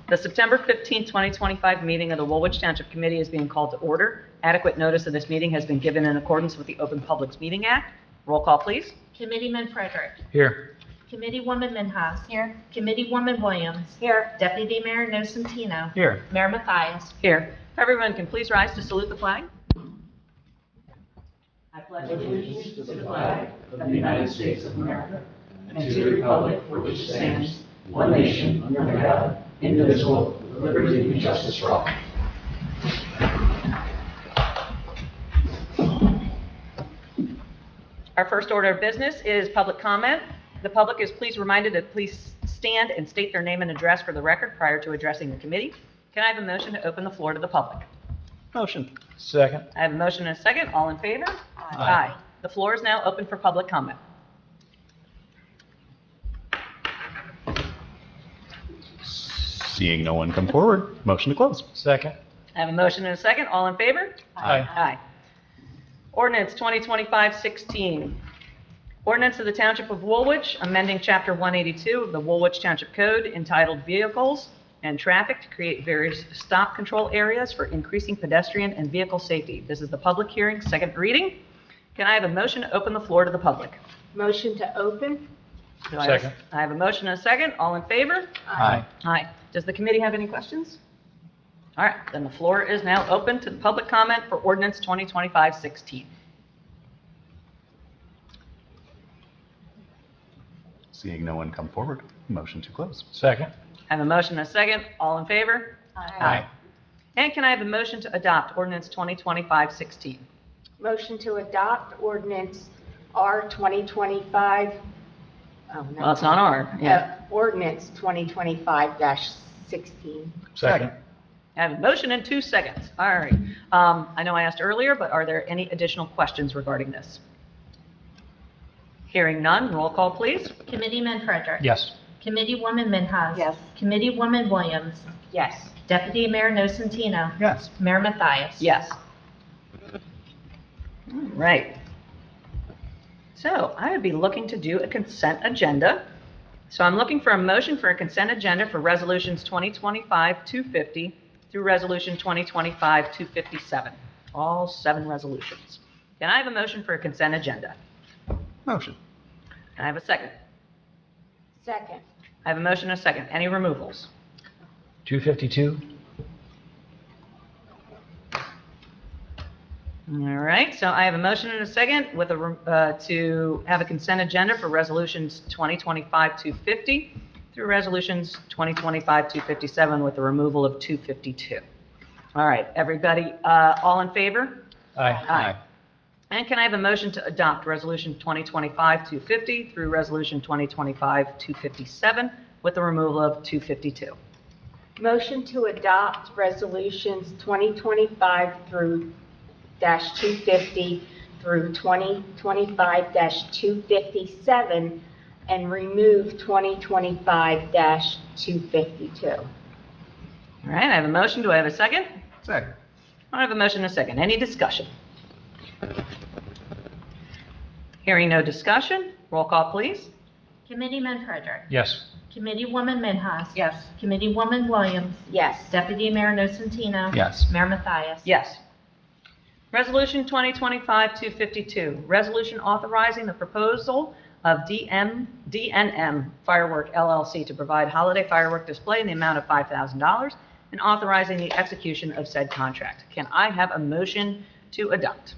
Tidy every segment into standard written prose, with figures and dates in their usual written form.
The September 15, 2025 meeting of the Woolwich Township Committee is being called to order. Adequate notice of this meeting has been given in accordance with the Open Public Meeting Act. Roll call, please. Committeeman Frederick. Here. Committeewoman Minhas. Here. Committeewoman Williams. Here. Deputy Mayor Nocentino. Here. Mayor Mathias. Here. Everyone can please rise to salute the flag. I pledge allegiance to the flag of the United States of America and to the republic for which it stands, one nation, under God, indivisible, with liberty and justice for all. Our first order of business is public comment. The public is please reminded to please stand and state their name and address for the record prior to addressing the committee. Can I have a motion to open the floor to the public? Motion. Second. I have a motion and a second. All in favor? Aye. The floor is now open for public comment. Seeing no one come forward, motion to close. Second. I have a motion and a second. All in favor? Aye. Aye. Ordinance 2025-16. Ordinance of the Township of Woolwich, amending Chapter 182 of the Woolwich Township Code entitled Vehicles and Traffic to create various stop control areas for increasing pedestrian and vehicle safety. This is the public hearing, second reading. Can I have a motion to open the floor to the public? Motion to open? Second. I have a motion and a second. All in favor? Aye. Aye. Does the committee have any questions? All right, then the floor is now open to the public comment for ordinance 2025-16. Seeing no one come forward, motion to close. Second. I have a motion and a second. All in favor? Aye. And can I have a motion to adopt ordinance 2025-16? Motion to adopt ordinance R 2025. Oh, no. Well, it's not R. Yeah. Ordinance 2025-16. Second. I have a motion in 2 seconds. All right. I know I asked earlier, but are there any additional questions regarding this? Hearing none, roll call, please. Committeeman Frederick. Yes. Committeewoman Minhas. Yes. Committeewoman Williams. Yes. Deputy Mayor Nocentino. Yes. Mayor Mathias. Yes. All right. So I would be looking to do a consent agenda. So I'm looking for a motion for a consent agenda for resolutions 2025-250 through resolution 2025-257, all 7 resolutions. Can I have a motion for a consent agenda? Motion. Can I have a second? Second. I have a motion and a second. Any removals? 252. All right, so I have a motion and a second with to have a consent agenda for resolutions 2025-250 through resolutions 2025-257 with the removal of 252. All right, everybody, all in favor? Aye. And can I have a motion to adopt resolution 2025-250 through resolution 2025-257 with the removal of 252? Motion to adopt resolutions 2025 through -250 through 2025-257 and remove 2025-252. All right, I have a motion. Do I have a second? Second. I have a motion and a second. Any discussion? Hearing no discussion, roll call, please. Committeeman Frederick. Yes. Committeewoman Minhas. Yes. Committeewoman Williams. Yes. Deputy Mayor Nocentino. Yes. Mayor Mathias. Yes. Resolution 2025-252, resolution authorizing the proposal of DNM Firework LLC to provide holiday firework display in the amount of $5,000 and authorizing the execution of said contract. Can I have a motion to adopt?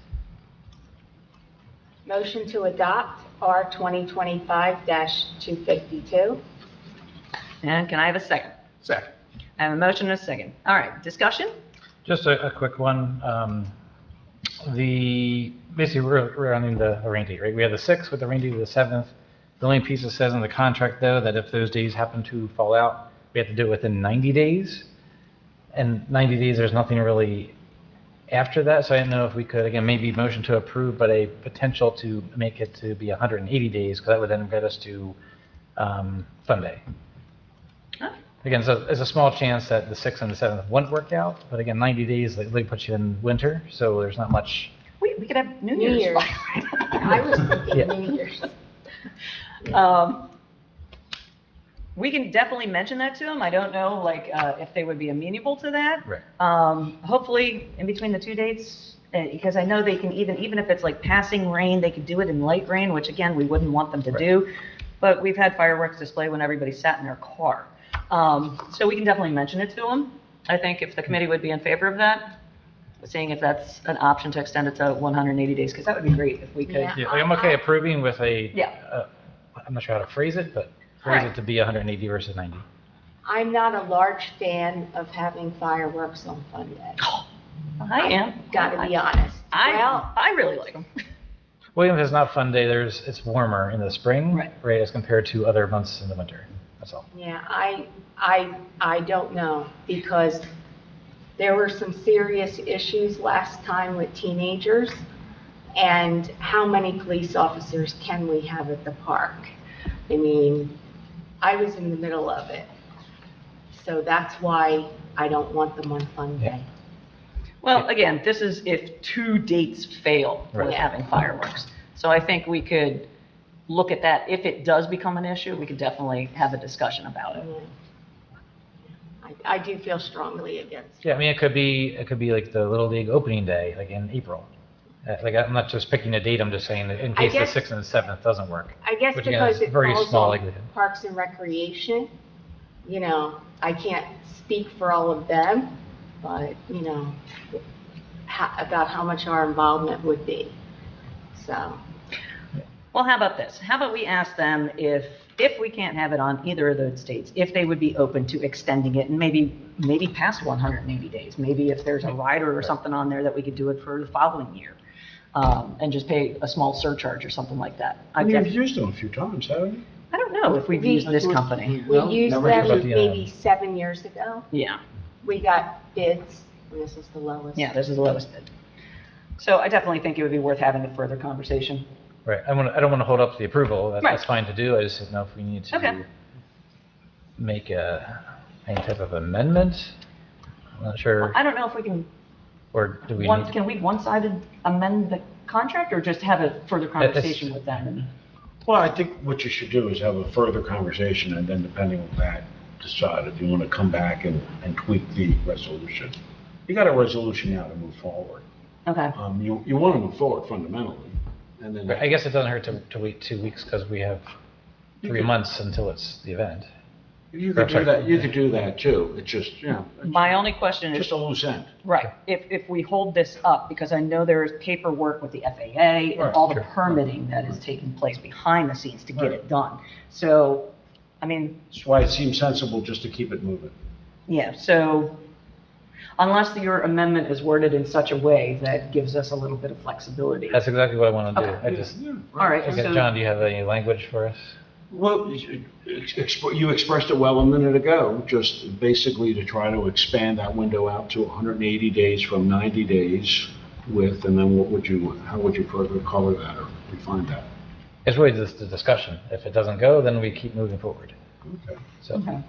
Motion to adopt R 2025-252. And can I have a second? Second. I have a motion and a second. All right, discussion? Just a quick one. Basically we're running the rain date, right? We have the 6th with the rain date of the 7th. The only piece that says in the contract though that if those days happen to fall out, we have to do it within 90 days. And 90 days, there's nothing really after that. So I didn't know if we could, again, maybe motion to approve, but a potential to make it to be 180 days, because that would then get us to Fun Day. Huh? Again, so there's a small chance that the 6th and the 7th wouldn't work out, but again, 90 days, like puts you in winter, so there's not much. We could have New New Year's. Year's. I was thinking Yeah. New Year's. we can definitely mention that to them. I don't know, like, if they would be amenable to that. Right. Hopefully, in between the two dates, because I know they can even if it's like passing rain, they could do it in light rain, which again, we wouldn't want them to do. But we've had fireworks display when everybody sat in their car. So we can definitely mention it to them. I think if the committee would be in favor of that, seeing if that's an option to extend it to 180 days, because that would be great if we could. Yeah. Yeah, like, I'm okay approving with a, Yeah. I'm not sure how to phrase it, but phrase it to be 180 versus 90. I'm not a large fan of having fireworks on Fun Day. I am. Gotta be honest. Well, I really like them. Williams is not fun day. It's warmer in the spring, Right. as compared to other months in the winter. That's all. yeah, I don't know, because there were some serious issues last time with teenagers, and how many police officers can we have at the park? I mean, I was in the middle of it, so that's why I don't want them on Fun Day. Well, again, this is if two dates fail with Right. having fireworks. So I think we could look at that. If it does become an issue, we could definitely have a discussion about it. I do feel strongly against it. Yeah, I mean, it could be like the Little League opening day, like in April. Like, I'm not just picking a date, I'm just saying that in case the guess- 6th and the 7th doesn't work. I guess Which, again, because is it very falls small on likelihood. Parks and Recreation, I can't speak for all of them, but, about how much our involvement would be, so. Well, how about this? How about we ask them if we can't have it on either of those dates, if they would be open to extending it and maybe past 180 days. Maybe if there's a rider or something on there that we could do it for the following year, and just pay a small surcharge or something like that. You've used them a few times, haven't you? I don't know if we've used this company. We used never them about the, maybe 7 years ago. Yeah, We got bids, and this was the lowest. yeah, this is the lowest bid. So I definitely think it would be worth having a further conversation. Right. I don't want to hold up the approval. That's Right. fine to do. I just didn't know if we need to Okay. make any type of amendment. I'm not sure. I don't know if we can, Or do we need? can we one-sided amend the contract or just have a further conversation with them? And Well, I think what you should do is have a further conversation, and then depending on that, decide if you want to come back and tweak the resolution. You got a resolution now to move forward. Okay, You want to move forward fundamentally, and then. I guess it doesn't hurt to wait 2 weeks because we have 3 months until it's the event. You could do that, you could do that too. It's just, my only question is, just a loose end. right, if we hold this up, because I know there is paperwork with the FAA and Right, all the sure. permitting that is taking place behind the scenes to get it done. So, I mean, That's why it seems sensible just to keep it moving. yeah, so unless your amendment is worded in such a way that gives us a little bit of flexibility. That's exactly what I want to do. Okay. I just. All right, Okay, so- John, do you have any language for us? Well, you expressed it well a minute ago, just basically to try to expand that window out to 180 days from 90 days with, and then how would you further color that or refine that? It's really just the discussion. If it doesn't go, then we keep moving forward. Okay. So. Okay.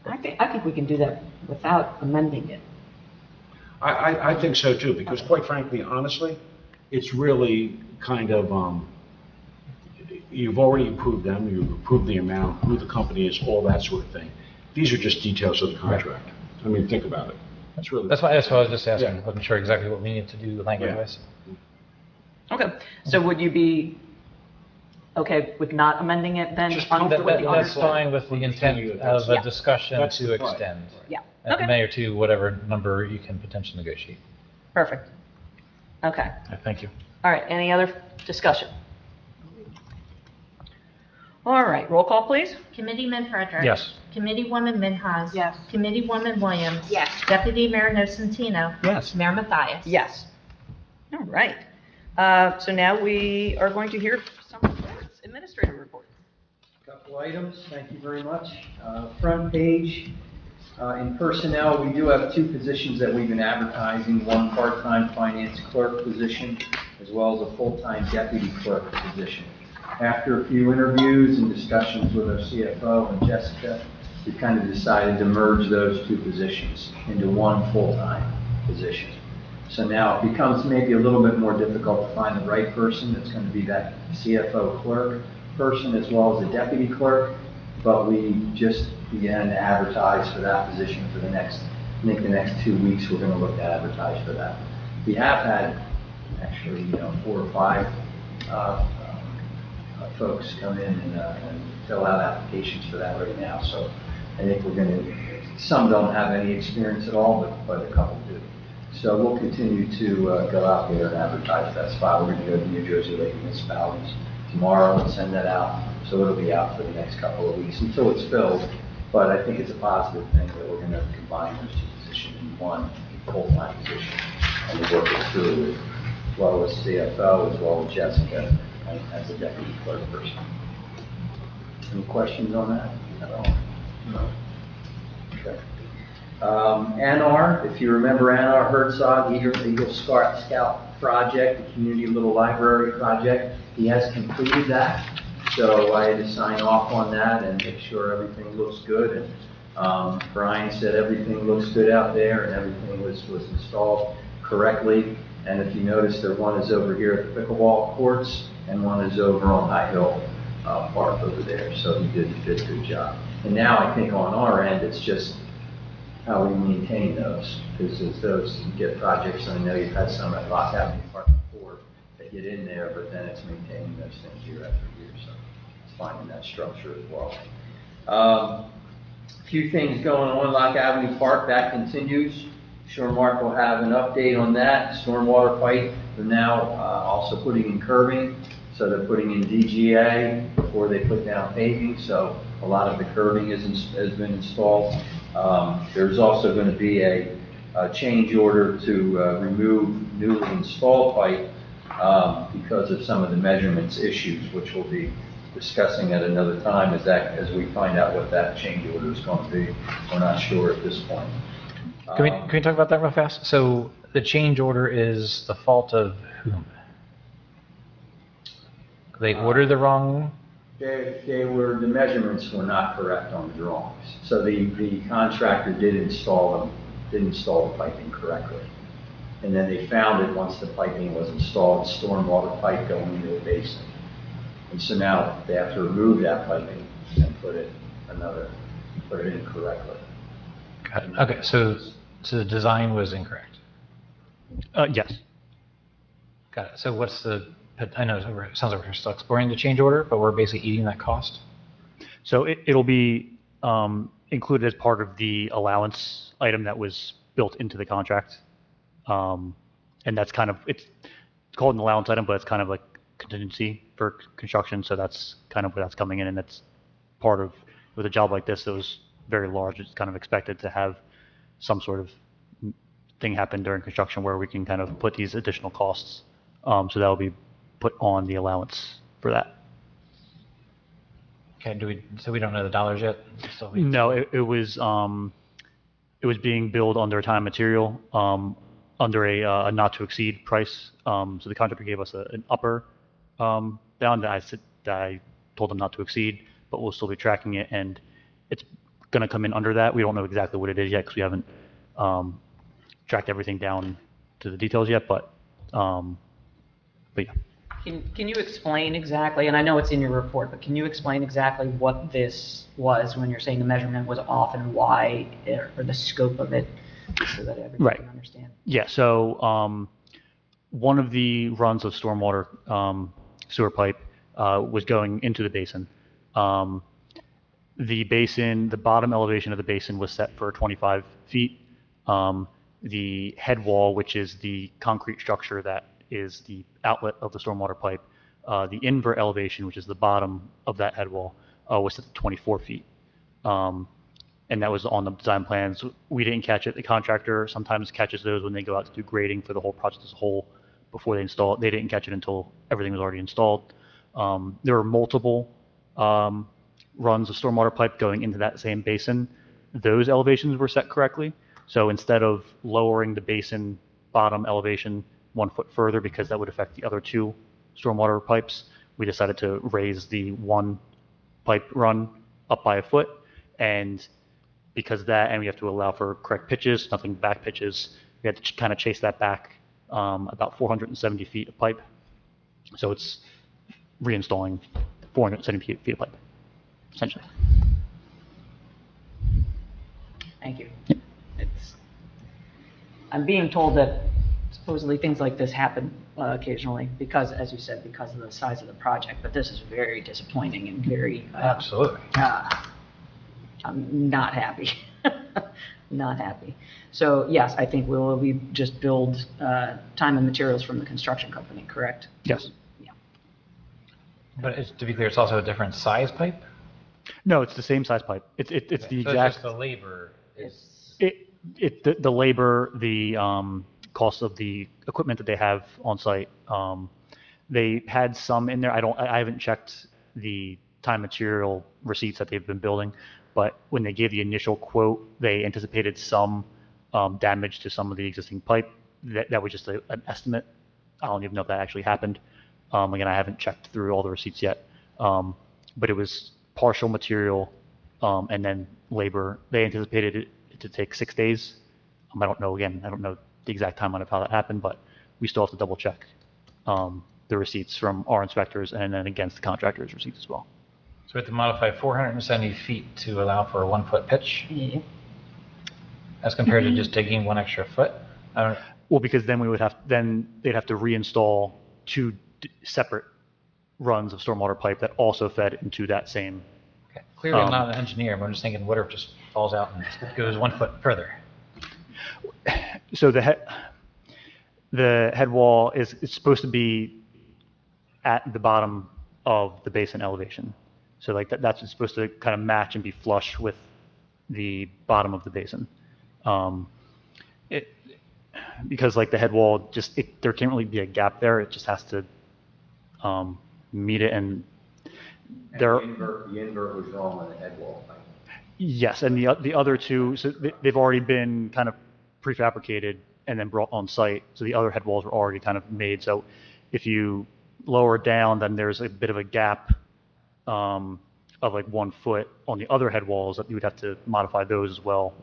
I think we can do that without amending it. I think so too, because quite frankly, honestly, it's really kind of, you've already approved them, you've approved the amount, who the company is, all that sort of thing. These are just details of the contract. I mean, think about it. That's really. That's why I was just asking. Yeah. I wasn't sure exactly what we needed to do language-wise. Okay, so would you be okay with not amending it then? Just under comfortable with the That's other- fine with the intent of a Yeah. discussion That's to the point. extend. Yeah, At okay, May or two, whatever number you can potentially negotiate. perfect. Okay, Thank you. all right, any other discussion? All right, roll call, please. Committeeman Frederick. Yes. Committeewoman Minhas. Yes. Committeewoman Williams. Yes. Deputy Mayor Nocentino. Yes. Mayor Mathias. Yes. All right, so now we are going to hear some reports, administrative reports. Couple items, thank you very much. Front page, in personnel, we do have 2 positions that we've been advertising, one part-time finance clerk position, as well as a full-time deputy clerk position. After a few interviews and discussions with our CFO and Jessica, we kind of decided to merge those 2 positions into one full-time position. So now it becomes maybe a little bit more difficult to find the right person that's going to be that CFO clerk person as well as the deputy clerk. but we just began to advertise for that position for the next, I think the next 2 weeks, we're going to look to advertise for that. We have had actually, 4 or 5 folks come in and fill out applications for that right now. So I think we're going to, some don't have any experience at all, but a couple do. So we'll continue to go out there and advertise that spot. We're going to go to New Jersey Lake Municipalities tomorrow and send that out. So it'll be out for the next couple of weeks until it's filled. But I think it's a positive thing that we're going to combine those 2 positions in one full-time position and work it through with, as well as CFO, as well as Jessica as a deputy clerk person. Any questions on that at all? No? Okay. Anar, if you remember Anar Herzog, Eagle Scout project, the community little library project, he has completed that. So I had to sign off on that and make sure everything looks good. And Brian said everything looks good out there and everything was installed correctly. And if you notice, one is over here at the pickleball courts and one is over on High Hill Park over there. So he did a good job. And now I think on our end, it's just how we maintain those. Because as those you get projects, and I know you've had some at Lock Avenue Park before, that get in there, but then it's maintaining those things year after year. So it's finding that structure as well. A few things going on Lock Avenue Park, that continues. Sure, Mark will have an update on that. Stormwater pipe, they're now also putting in curbing. So they're putting in DGA before they put down paving. So a lot of the curbing has been installed. There's also going to be a change order to remove newly installed pipe because of some of the measurements issues, which we'll be discussing at another time as we find out what that change order is going to be. We're not sure at this point. Can we talk about that real fast? So the change order is the fault of whom? They ordered the wrong? The measurements were not correct on the drawings. So the contractor did install the piping correctly. And then they found it once the piping was installed, stormwater pipe going into the basin. And so now they have to remove that piping and put it in correctly. Got it. Okay, so the design was incorrect. Yes. Got it. So what's I know it sounds like we're still exploring the change order, but we're basically eating that cost? So it'll be included as part of the allowance item that was built into the contract. And that's kind of, it's called an allowance item, but it's kind of like contingency for construction. So that's kind of where that's coming in. And that's part of, with a job like this that was very large, it's kind of expected to have some sort of thing happen during construction where we can kind of put these additional costs. So that'll be put on the allowance for that. Okay, so we don't know the dollars yet? No, it was being billed under a time and material, under a not to exceed price. So the contractor gave us an upper bound that I told them not to exceed, but we'll still be tracking it, and it's going to come in under that. We don't know exactly what it is yet because we haven't tracked everything down to the details yet, but yeah. Can you explain exactly, and I know it's in your report, but can you explain exactly what this was when you're saying the measurement was off and why, or the scope of it, so that everybody can understand? Yeah, so one of the runs of stormwater sewer pipe was going into the basin. The bottom elevation of the basin was set for 25 feet. The head wall, which is the concrete structure that is the outlet of the stormwater pipe, the invert elevation, which is the bottom of that head wall, was set to 24 feet. And that was on the design plans. We didn't catch it. The contractor sometimes catches those when they go out to do grading for the whole project as a whole before they install it. They didn't catch it until everything was already installed. There were multiple runs of stormwater pipe going into that same basin. Those elevations were set correctly. So instead of lowering the basin bottom elevation 1 foot further, because that would affect the other 2 stormwater pipes, we decided to raise the 1 pipe run up by 1 foot. And because of that, and we have to allow for correct pitches, nothing back pitches, we had to kind of chase that back about 470 feet of pipe. So it's reinstalling 470 feet of pipe, essentially. Thank you. It's, I'm being told that supposedly things like this happen occasionally because, as you said, because of the size of the project, but this is very disappointing and very, Absolutely. I'm not happy. Not happy. So yes, I think we just build time and materials from the construction company, correct? Yes. Yeah. But to be clear, it's also a different size pipe? No, it's the same size pipe. It's the So it's exact. just the labor is, The labor, the cost of the equipment that they have on site. They had some in there. I haven't checked the time material receipts that they've been building, but when they gave the initial quote, they anticipated some damage to some of the existing pipe. That was just an estimate. I don't even know if that actually happened. Again, I haven't checked through all the receipts yet, but it was partial material and then labor. They anticipated it to take 6 days. I don't know the exact timeline of how that happened, but we still have to double check the receipts from our inspectors and then against the contractor's receipts as well. so we have to modify 470 feet to allow for a 1 foot pitch Yeah. as compared to just digging 1 extra foot? I don't, Well, because then they'd have to reinstall 2 separate runs of stormwater pipe that also fed into that same. okay. Clearly, I'm not an engineer, but I'm just thinking, what if it just falls out and goes 1 foot further? So the head wall is supposed to be at the bottom of the basin elevation. So like that's supposed to kind of match and be flush with the bottom of the basin. Because like the head wall there can't really be a gap there. It just has to meet it, and there. The invert was wrong on the head wall. Yes, and the other two, so they've already been kind of prefabricated and then brought on site. So the other head walls were already kind of made. So if you lower down, then there's a bit of a gap of like 1 foot on the other head walls that you would have to modify those as well.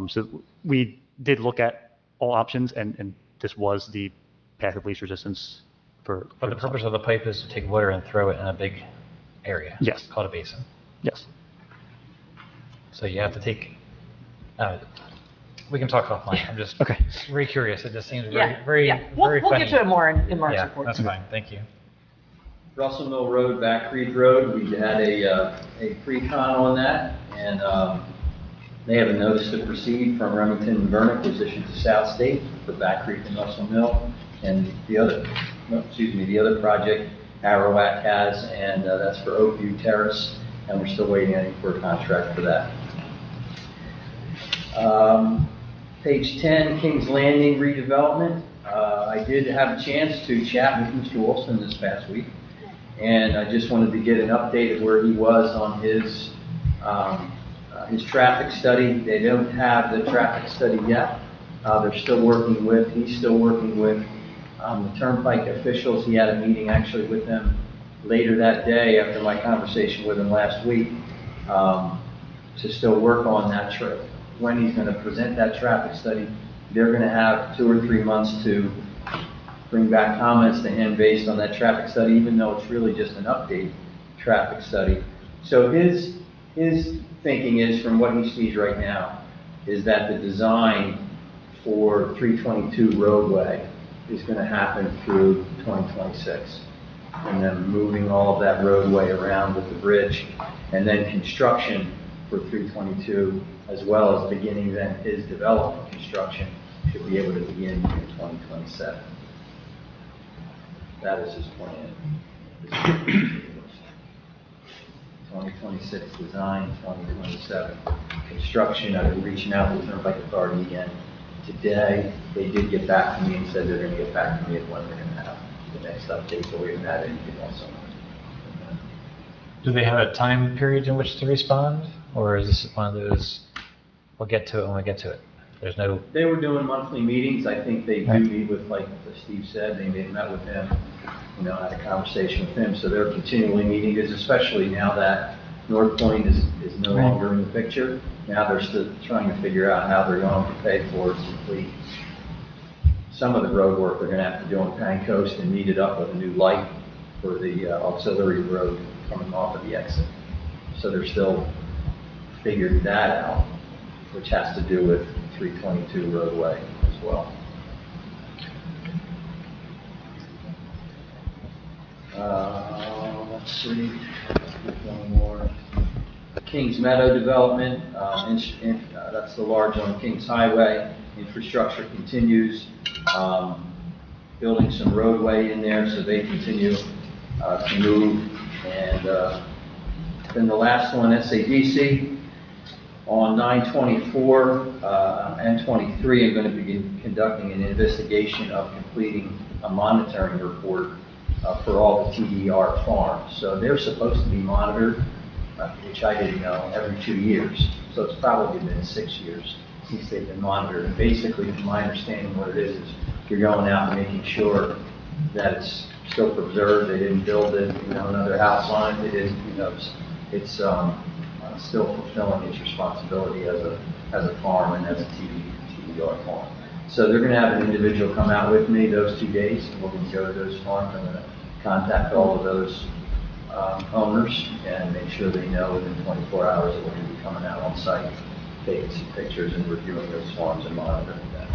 So we did look at all options, and this was the path of least resistance for. But the purpose of the pipe is to take water and throw it in a big area. Yes. Called a basin. Yes. So you have to take, we can talk offline. I'm just Okay. very curious. It just seems Yeah. very Yeah. very We'll funny. get to it more in Mark's Yeah, report. that's fine. Thank you. Russell Mill Road, Back Creek Road, we had a pre-con on that, and they have a notice to proceed from Remington and Vernick, was issued to South State for Back Creek and Russell Mill, and the other project Arrowak has, and that's for Oakview Terrace, and we're still waiting, I think, for a contract for that. Page 10, Kings Landing redevelopment. I did have a chance to chat with Mr. Wilson this past week, and I just wanted to get an update of where he was on his traffic study. They don't have the traffic study yet. He's still working with the Turnpike officials. He had a meeting actually with them later that day after my conversation with him last week to still work on that trip. When he's going to present that traffic study, they're going to have 2 or 3 months to bring back comments to him based on that traffic study, even though it's really just an update traffic study. So his thinking is, from what he sees right now, is that the design for 322 roadway is going to happen through 2026. And then moving all of that roadway around with the bridge, and then construction for 322, as well as beginning then his development construction, should be able to begin in 2027. That is his plan. 2026 design, 2027 construction. I've been reaching out to the Turnpike Authority again today. They did get back to me and said they're going to get back to me at when they're going to have the next update, so we haven't had anything else on it. Do they have a time period in which to respond, or is this one of those, we'll get to it when we get to it? There's no. They were doing monthly meetings. I think they do Right. meet with, like Steve said, they met with him, had a conversation with him. So they're continually meeting, because especially now that North Point is no Right. longer in the picture. Now they're still trying to figure out how they're going to pay for complete some of the road work they're going to have to do on Pine Coast and meet it up with a new light for the auxiliary road coming off of the exit. So they're still figuring that out. which has to do with 322 roadway as well. Let's see, one more. Kings Meadow Development, that's the large on Kings Highway. Infrastructure continues, building some roadway in there so they continue to move. And then the last one, SADC, on 9/24 and 23, I'm going to begin conducting an investigation of completing a monitoring report for all the TDR farms. So they're supposed to be monitored, which I didn't know, every 2 years. So it's probably been 6 years since they've been monitored. And basically, from my understanding, what it is you're going out and making sure that it's still preserved. They didn't build it, another house on it. They didn't, it's still fulfilling its responsibility as a farm and as a TDR farm. So they're going to have an individual come out with me those 2 days, and we're going to go to those farms. I'm going to contact all of those owners and make sure they know within 24 hours that we're going to be coming out on site, taking some pictures and reviewing those farms and monitoring them.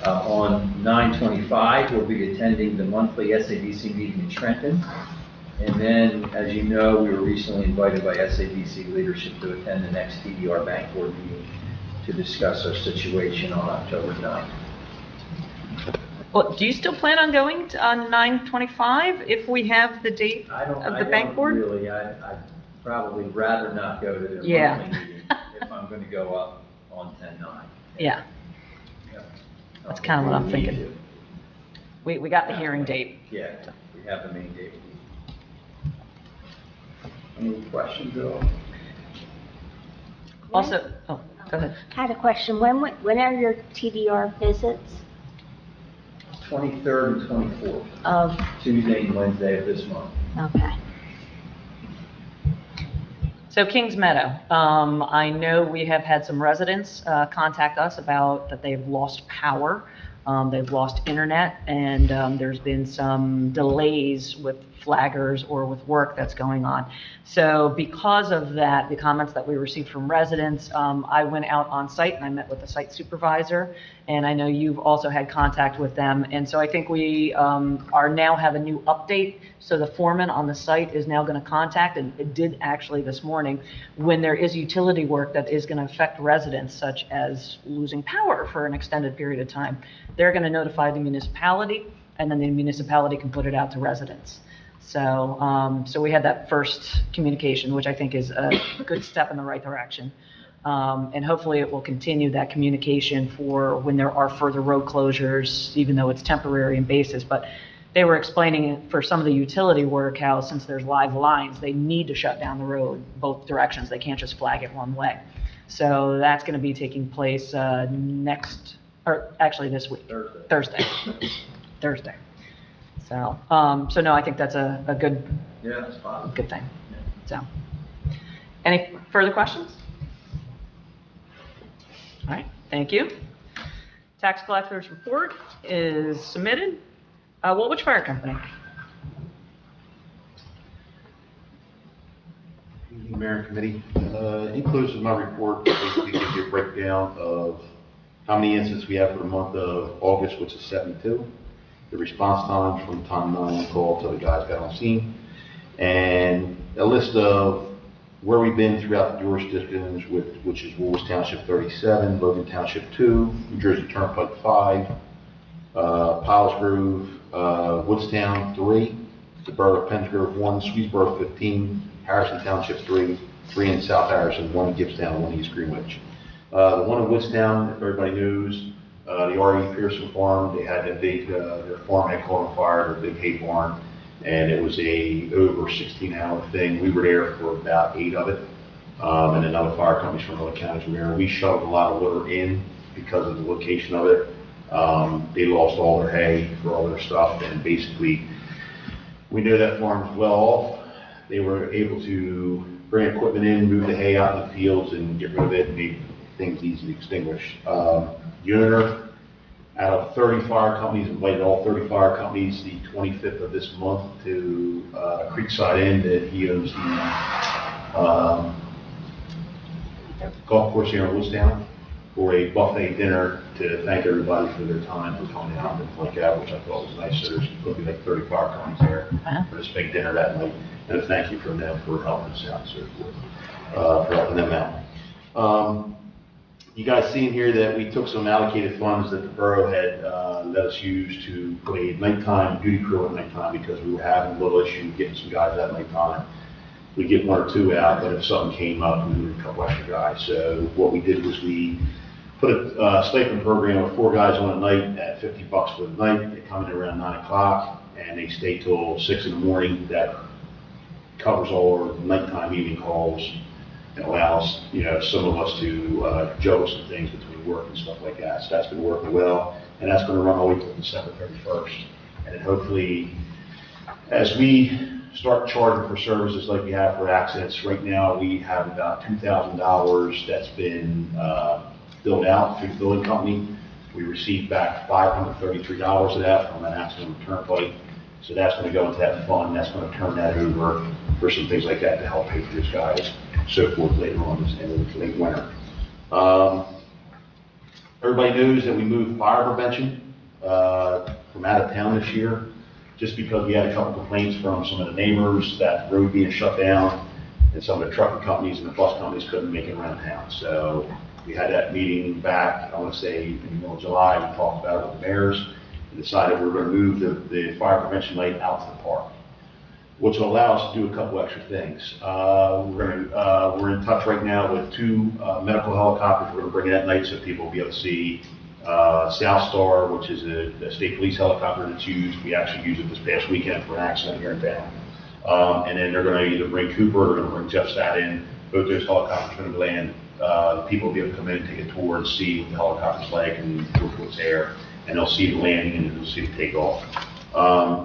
On 9/25, we'll be attending the monthly SADC meeting in Trenton. And then, as you know, we were recently invited by SADC leadership to attend the next TDR Bank Board meeting to discuss our situation on October 9th. Well, do you still plan on going on 9/25 if we have the date of the bank board? Really, I'd probably rather not go to their Yeah. monthly meeting if I'm going to go up on 10/9. Yeah, that's kind of what I'm thinking. We got the hearing date. Yeah, we have the main date. Any questions at all? Also, oh, go ahead. I had a question. When are your TDR visits? 23rd and 24th, Of, Tuesday and Wednesday of this month. okay. So Kings Meadow, I know we have had some residents contact us about that they've lost power, they've lost internet, and there's been some delays with flaggers or with work that's going on. So because of that, the comments that we received from residents, I went out on site and I met with the site supervisor, and I know you've also had contact with them. And so I think we are now have a new update. So the foreman on the site is now going to contact, and it did actually this morning, when there is utility work that is going to affect residents, such as losing power for an extended period of time, they're going to notify the municipality, and then the municipality can put it out to residents. So, so we had that first communication, which I think is a good step in the right direction. And hopefully it will continue that communication for when there are further road closures, even though it's temporary in basis. But they were explaining for some of the utility work how, since there's live lines, they need to shut down the road both directions. They can't just flag it one way. So that's going to be taking place next, or actually this week, Thursday. So, so no, I think that's a good, Yeah, that's fine. good thing. So, any further questions? All right, thank you. Tax collector's report is submitted. Woolwich Fire Company. Mayor and Committee, inclusive of my report, basically gives you a breakdown of how many incidents we have for the month of August, which is 72, the response times from the time 911 call till the guys got on scene, and a list of where we've been throughout the jurisdictions, which is Woolwich Township 37, Logan Township 2, New Jersey Turnpike 5, Piles Grove, Woodstown 3, the Borough of Pensgrove 1, Swedesboro 15, Harrison Township 3 in South Harrison, 1 in Gibbstown, 1 in East Greenwich. The one in Woodstown, everybody knows, the R.E. Pearson Farm, they had a big, their farm had caught on fire, their big hay barn, and it was a over 16-hour thing. We were there for about 8 of it, and then other fire companies from other counties were there. We shoveled a lot of water in because of the location of it. They lost all their hay for all their stuff, and basically, we knew that farm was well off. They were able to bring equipment in, move the hay out in the fields, and get rid of it, and make things easily extinguished. Uniter, out of 30 fire companies, invited all 30 fire companies the 25th of this month to Creekside Inn that he owns the golf course here in Woolwich Town for a buffet dinner to thank everybody for their time for coming out and things like that, which I thought was nice. So there's going to be like 30 car companies there for this big dinner that night. And a thank you from them for helping us out and so forth, for helping them out. You guys see in here that we took some allocated funds that the borough had let us use to put a nighttime duty crew at nighttime because we were having a little issue getting some guys at nighttime. We get 1 or 2 out, but if something came up, we needed a couple extra guys. So what we did was we put a stipend program with 4 guys on a night at $50 for the night. They come in around 9 o'clock and they stay till 6 in the morning. That covers all our nighttime evening calls and allows, some of us to juggle some things between work and stuff like that. So that's been working well, and that's going to run all the way till December 31st. And then hopefully, as we start charging for services like we have for accidents, right now we have about $2,000 that's been billed out through the billing company. We received back $533 of that from an accident return flight. So that's going to go into that fund. That's going to turn that over for some things like that to help pay for these guys, so forth later on in the late winter. Everybody knows that we moved fire prevention from out of town this year, just because we had a couple complaints from some of the neighbors that the road being shut down, and some of the trucking companies and the bus companies couldn't make it around town. So we had that meeting back, I want to say, in the middle of July. We talked about it with the mayors and decided we were going to move the fire prevention light out to the park, which will allow us to do a couple extra things. We're in touch right now with 2 medical helicopters. We're going to bring in at night so people will be able to see South Star, which is a state police helicopter that's used. We actually used it this past weekend for an accident here in town. And then they're going to either bring Cooper or they're going to bring Jeff Stat in. Both those helicopters are going to land. People will be able to come in and take a tour and see what the helicopter's like and what's there. And they'll see the landing and they'll see the takeoff.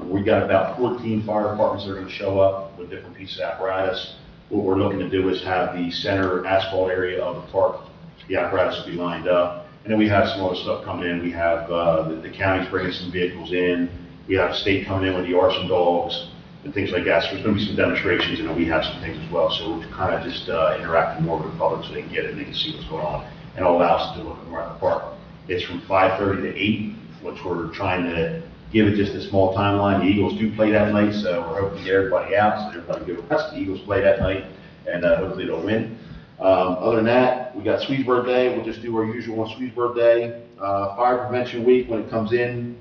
We've got about 14 fire departments that are going to show up with different pieces of apparatus. What we're looking to do is have the center asphalt area of the park, the apparatus will be lined up. And then we have some other stuff coming in. We have the county's bringing some vehicles in. We have state coming in with the arson dogs and things like that. So there's going to be some demonstrations, and we have some things as well. So we're kind of just interacting more with the public so they can get it and they can see what's going on. And it'll allow us to look more at the park. It's from 5:30 to 8, which we're trying to give it just a small timeline. The Eagles do play that night, so we're hoping to get everybody out so everybody can rest. The Eagles play that night, and hopefully they'll win. Other than that, we got Sweetsburg Day. We'll just do our usual on Sweetsburg Day. Fire Prevention Week, when it comes in,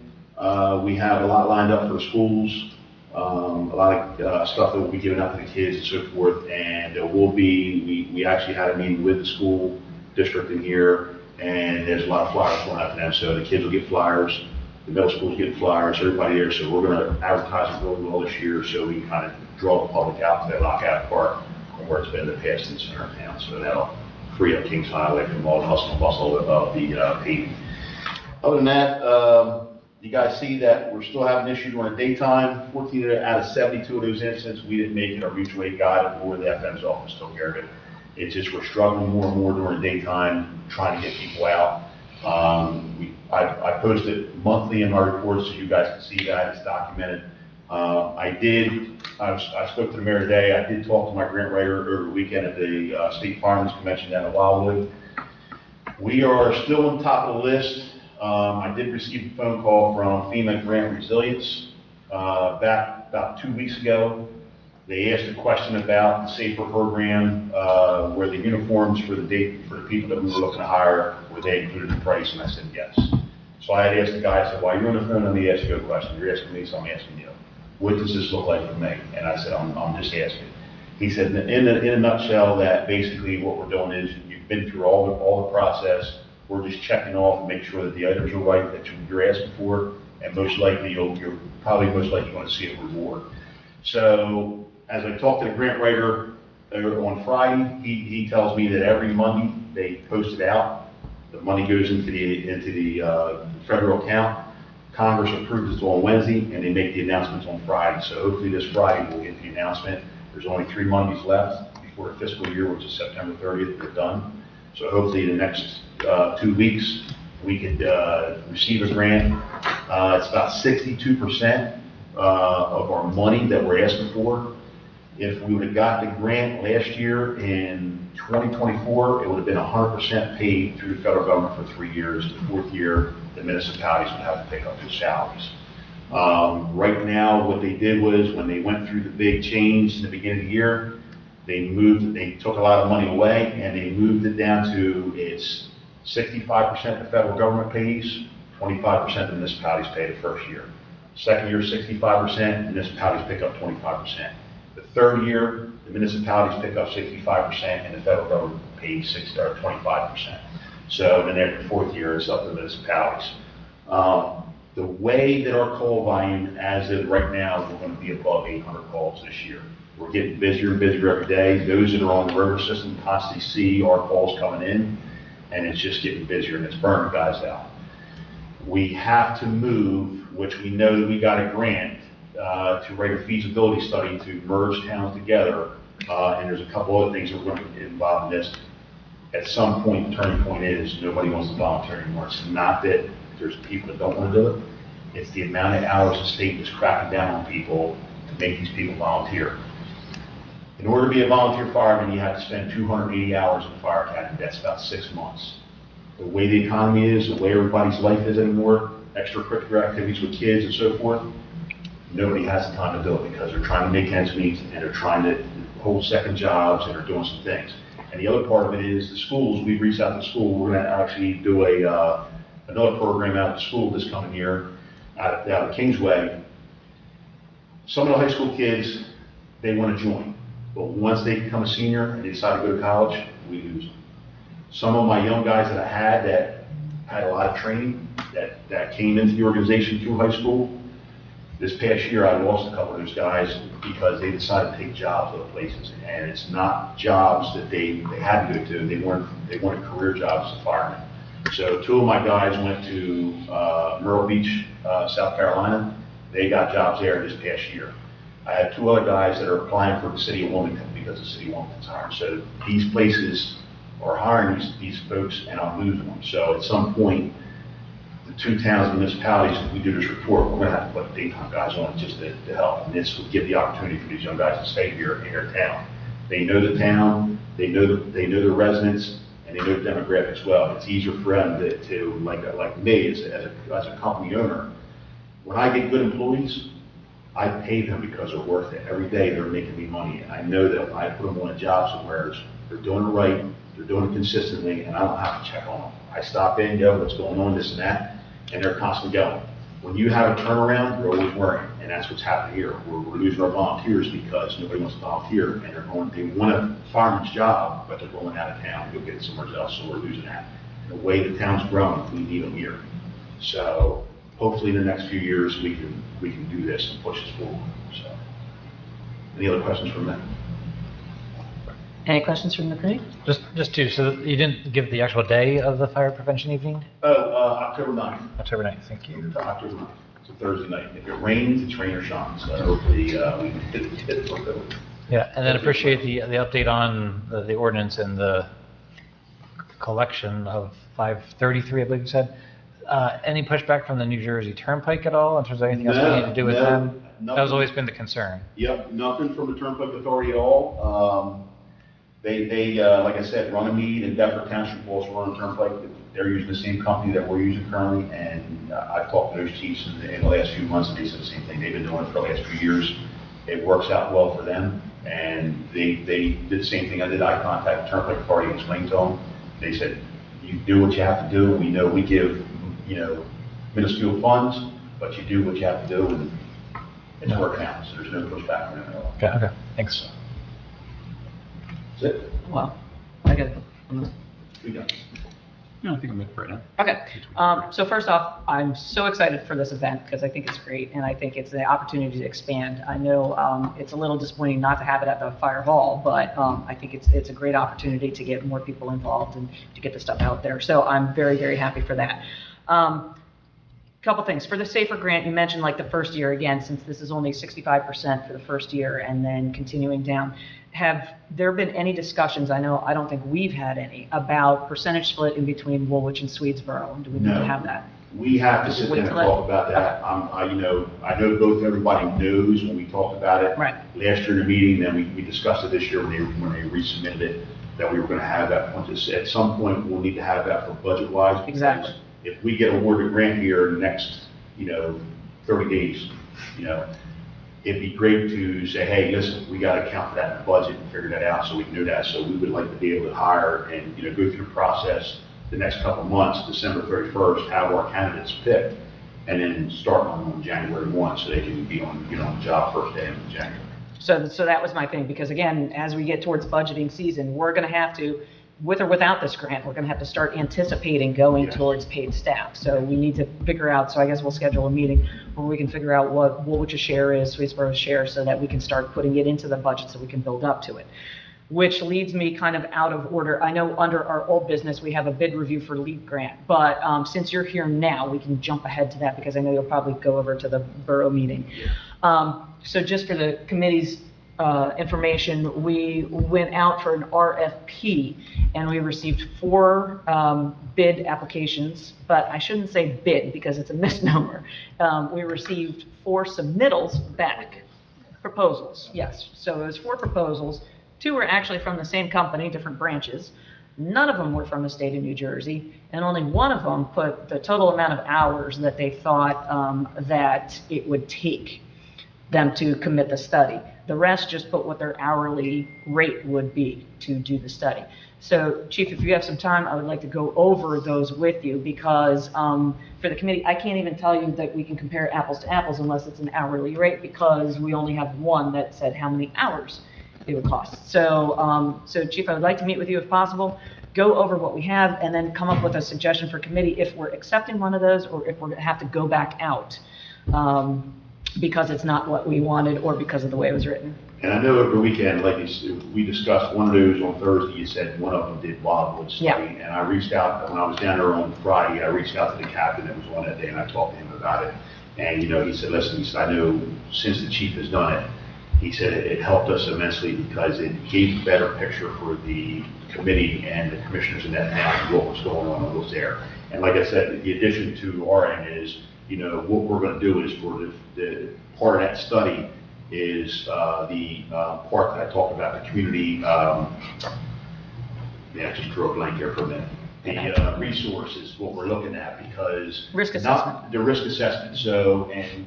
we have a lot lined up for the schools. A lot of stuff that we'll be giving out to the kids and so forth. And we actually had a meeting with the school district in here, and there's a lot of flyers going out to them. So the kids will get flyers. The middle school's getting flyers, everybody there, so we're going to advertise it really well this year so we can kind of draw the public out to that Lockout Park from where it's been in the past in the center of town. So that'll free up Kings Highway from all the hustle and bustle of the paving. Other than that, you guys see that we're still having issues during the daytime. 14 out of 72 of those incidents, we didn't make it. Our mutual aid guide or the FM's office took care of it. It's just we're struggling more and more during the daytime, trying to get people out. I post it monthly in my reports so you guys can see that. It's documented. I spoke to the mayor today. I did talk to my grant writer over the weekend at the State Firemen's Convention down at Wildwood. We are still on top of the list. I did receive a phone call from FEMA Grant Resilience back about 2 weeks ago. They asked a question about the SAFER program, where the uniforms for the people that we were looking to hire, were they included in the price, and I said yes. So I had asked the guy, I said, while you're on the phone, let me ask you a question. You're asking me, so I'm asking you. What does this look like for me? And I said, I'm just asking. He said, in a nutshell, that basically what we're doing is you've been through all the process. We're just checking off and make sure that the items are right that you're asking for, and most likely you're probably most likely going to see a reward. So as I talked to the grant writer on Friday, he tells me that every Monday they post it out. The money goes into the federal account. Congress approves it on Wednesday, and they make the announcements on Friday. So hopefully this Friday we'll get the announcement. There's only 3 Mondays left before the fiscal year, which is September 30th. We're done. So hopefully in the next 2 weeks we could receive a grant. It's about 62% of our money that we're asking for. If we would have got the grant last year in 2024, it would have been 100% paid through the federal government for 3 years. The fourth year, the municipalities would have to pick up their salaries. Right now, what they did was when they went through the big change in the beginning of the year, they took a lot of money away and they moved it down to it's 65% the federal government pays, 25% the municipalities pay the first year. Second year, 65%, municipalities pick up 25%. The third year, the municipalities pick up 65% and the federal government pays 25%. So then after the fourth year, it's up to the municipalities. The way that our call volume, as of right now, we're going to be above 800 calls this year. We're getting busier and busier every day. Those that are on the rover system constantly see our calls coming in, and it's just getting busier and it's burning guys out. We have to move, which we know that we got a grant to write a feasibility study to merge towns together, and there's a couple other things that we're going to get involved in this. At some point, the turning point is nobody wants to volunteer anymore. It's not that there's people that don't want to do it. It's the amount of hours the state is cracking down on people to make these people volunteer. In order to be a volunteer fireman, you have to spend 280 hours in the fire academy. That's about 6 months. The way the economy is, the way everybody's life is anymore, extracurricular activities with kids and so forth, nobody has the time to do it because they're trying to make ends meet and they're trying to hold second jobs and they're doing some things. And the other part of it is the schools. We've reached out to the school. We're going to actually do another program out at the school this coming year out of Kingsway. Some of the high school kids, they want to join. But once they become a senior and they decide to go to college, we lose them. Some of my young guys that I had that had a lot of training that came into the organization through high school, this past year I lost a couple of those guys because they decided to take jobs other places. And it's not jobs that they had to go to. They wanted career jobs as a fireman. So 2 of my guys went to Myrtle Beach, South Carolina. They got jobs there this past year. I had 2 other guys that are applying for the city of Wilmington because the city of Wilmington's hiring. So these places are hiring these folks and I'm losing them. So at some point, the 2 towns and municipalities, if we do this report, we're going to have to put daytime guys on it just to help. And this will give the opportunity for these young guys to stay here in their town. They know the town, they know the residents, and they know the demographics well. It's easier for them to like me as a company owner. When I get good employees, I pay them because they're worth it. Every day they're making me money, and I know that I put them on a job somewhere, they're doing it right, they're doing it consistently, and I don't have to check on them. I stop in, go, what's going on, this and that, and they're constantly going. When you have a turnaround, you're always worrying, and that's what's happening here. We're losing our volunteers because nobody wants to volunteer, and they want a fireman's job, but they're going out of town, go get it somewhere else, so we're losing that. And the way the town's growing, we need them here. So hopefully in the next few years, we can do this and push this forward. So, any other questions from them? Any questions from the committee? Just 2. So you didn't give the actual day of the fire prevention evening? October 9th. October 9th, thank you. October 9th. It's a Thursday night. If it rains, it's rain or shine. So hopefully we can get it worked over. Yeah, and then appreciate the update on the ordinance and the collection of 533, I believe you said. Any pushback from the New Jersey Turnpike at all in terms of anything else we need to do with them? That has always been the concern. Yep, nothing from the Turnpike Authority at all. They like I said, Runnymede and Deptford Township also run the Turnpike. They're using the same company that we're using currently, and I've talked to those chiefs in the last few months, and they said the same thing. They've been doing it for the last few years. It works out well for them, and they did the same thing I did. I contacted the Turnpike Authority and explained to them. They said, you do what you have to do. We know we give, minuscule funds, but you do what you have to do, and it's working out. So there's no pushback from them at all. Okay, thanks. That's it. Well, I get it. We done. No, I think I'm good for right now. Okay, so first off, I'm so excited for this event because I think it's great and I think it's the opportunity to expand. I know it's a little disappointing not to have it at the fire hall, but I think it's a great opportunity to get more people involved and to get the stuff out there. So I'm very, very happy for that. Couple things. For the SAFER grant, you mentioned like the first year again, since this is only 65% for the first year and then continuing down. Have there been any discussions, I don't think we've had any, about percentage split in between Woolwich and Swedesboro? Do we need to have that? We have to sit Wait down and till that- talk about that. I know both everybody knows when we talked about it. Right. Last year in the meeting, then we discussed it this year when they resubmitted it, that we were gonna have that. At some point, we'll need to have that for budget-wise. because Exactly. If we get awarded a grant here in the next, 30 days, it'd be great to say, hey, listen, we gotta account for that in the budget and figure that out so we can do that. So we would like to be able to hire and, go through the process the next couple of months, December 31st, have our candidates picked, and then start on January 1, so they can be on the job first day of January. So that was my thing, because again, as we get towards budgeting season, we're gonna have to, with or without this grant, we're gonna have to start anticipating going Yes. towards paid staff. So we need to figure out, so I guess we'll schedule a meeting where we can figure out what Woolwich's share is, Swedesboro's share, so that we can start putting it into the budget so we can build up to it. Which leads me kind of out of order. I know under our old business, we have a bid review for LEAP grant, but since you're here now, we can jump ahead to that because I know you'll probably go over to the borough meeting. So just for the committee's information, we went out for an RFP and we received 4 bid applications, but I shouldn't say bid because it's a misnomer. We received 4 submittals back, proposals, yes. So it was 4 proposals. 2 were actually from the same company, different branches. None of them were from the state of New Jersey, and only one of them put the total amount of hours that they thought that it would take them to commit the study. The rest just put what their hourly rate would be to do the study. So, Chief, if you have some time, I would like to go over those with you because for the committee, I can't even tell you that we can compare apples to apples unless it's an hourly rate because we only have one that said how many hours it would cost. So, Chief, I would like to meet with you if possible, go over what we have, and then come up with a suggestion for committee if we're accepting one of those or if we're going to have to go back out because it's not what we wanted or because of the way it was written. And I know over the weekend, like we discussed one of those on Thursday, you said one of them did Wildwood study. Yeah. And I reached out, when I was down there on Friday, I reached out to the captain that was on that day and I talked to him about it. And, he said, listen, I know since the chief has done it, he said it helped us immensely because it gave a better picture for the committee and the commissioners in that town, what was going on and what was there. And like I said, the addition to our end is, what we're going to do is for the part of that study is the part that I talked about, the community, I just drew a blank here for a minute. The resources, what we're looking at, because Risk assessment. The risk assessment. So, and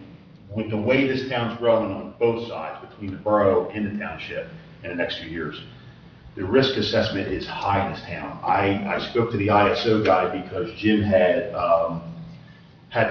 with the way this town's growing on both sides, between the borough and the township in the next few years, the risk assessment is high in this town. I spoke to the ISO guy because Jim had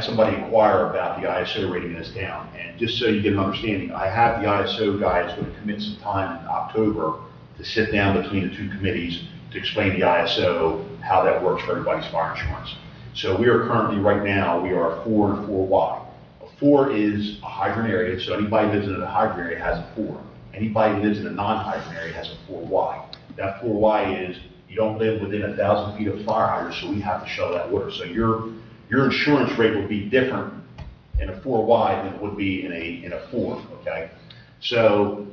somebody inquire about the ISO rating in this town. And just so you get an understanding, I have the ISO guy is going to commit some time in October to sit down between the 2 committees to explain the ISO, how that works for everybody's fire insurance. So we are currently, right now, we are 4 and 4Y. A 4 is a hydrant area, so anybody who lives in a hydrant area has a 4. Anybody who lives in a non-hydrant area has a 4Y. That 4Y is, you don't live within 1,000 feet of fire hydrant, so we have to show that water. So your insurance rate would be different in a 4Y than it would be in a 4, okay? So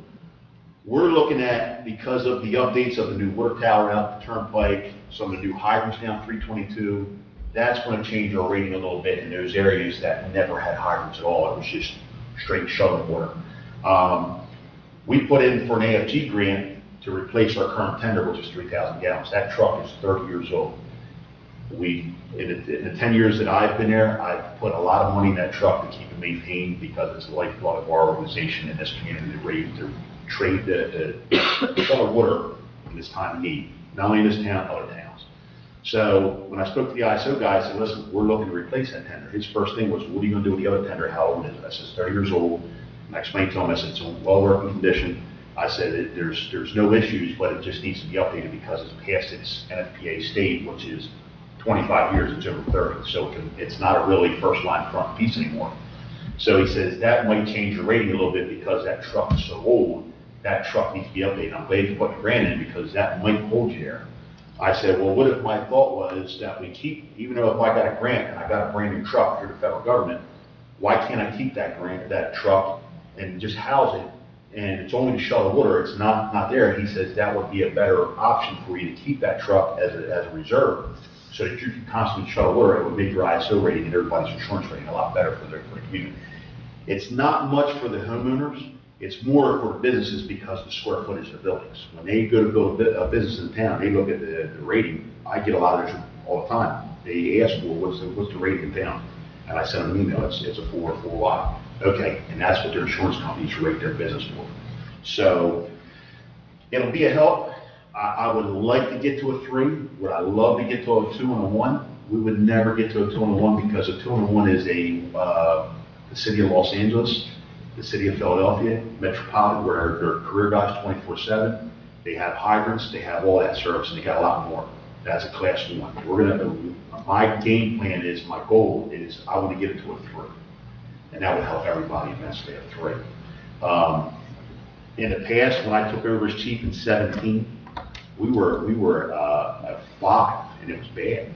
we're looking at, because of the updates of the new water tower out the turnpike, some of the new hydrants down 322, that's going to change our rating a little bit in those areas that never had hydrants at all. It was just straight shoveling water. We put in for an AFG grant to replace our current tender, which is 3,000 gallons. That truck is 30 years old. In the 10 years that I've been there, I've put a lot of money in that truck to keep it maintained because it's the lifeblood of our organization in this community to trade the shuttle water in this time of need, not only in this town, other towns. So when I spoke to the ISO guy, I said, listen, we're looking to replace that tender. His first thing was, what are you going to do with the other tender? How old is it? I said, it's 30 years old. And I explained to him, I said, it's in well-working condition. I said, there's no issues, but it just needs to be updated because it's past its NFPA state, which is 25 years, it's over 30. So it's not a really first-line front piece anymore. So he says, that might change your rating a little bit because that truck is so old, that truck needs to be updated. I'm glad you put the grant in because that might hold you there. I said, well, what if my thought was that we keep, even though if I got a grant and I got a brand new truck through the federal government, why can't I keep that grant, that truck, and just house it? And it's only to shuttle water, it's not there. He says that would be a better option for you to keep that truck as a reserve. so that you can constantly shut water, it would make your ISO rating and everybody's insurance rating a lot better for the community. It's not much for the homeowners, it's more for the businesses because of the square footage of the buildings. When they go to build a business in town, they look at the rating. I get a lot of those all the time. They ask for what's the rating in town, and I send them an email. It's a 4 or 4Y. Okay, and that's what their insurance companies rate their business for. So it'll be a help. I would like to get to a 3. Would I love to get to a 2 and a 1? We would never get to a 2 and a 1 because a 2 and a 1 is the city of Los Angeles, the city of Philadelphia, metropolitan, where their career guys 24/7. They have hydrants, they have all that service, and they got a lot more. That's a class 1. My game plan is, my goal is, I want to get it to a 3. And that would help everybody immensely at 3. In the past, when I took over as chief in 17, we were at 5, and it was bad.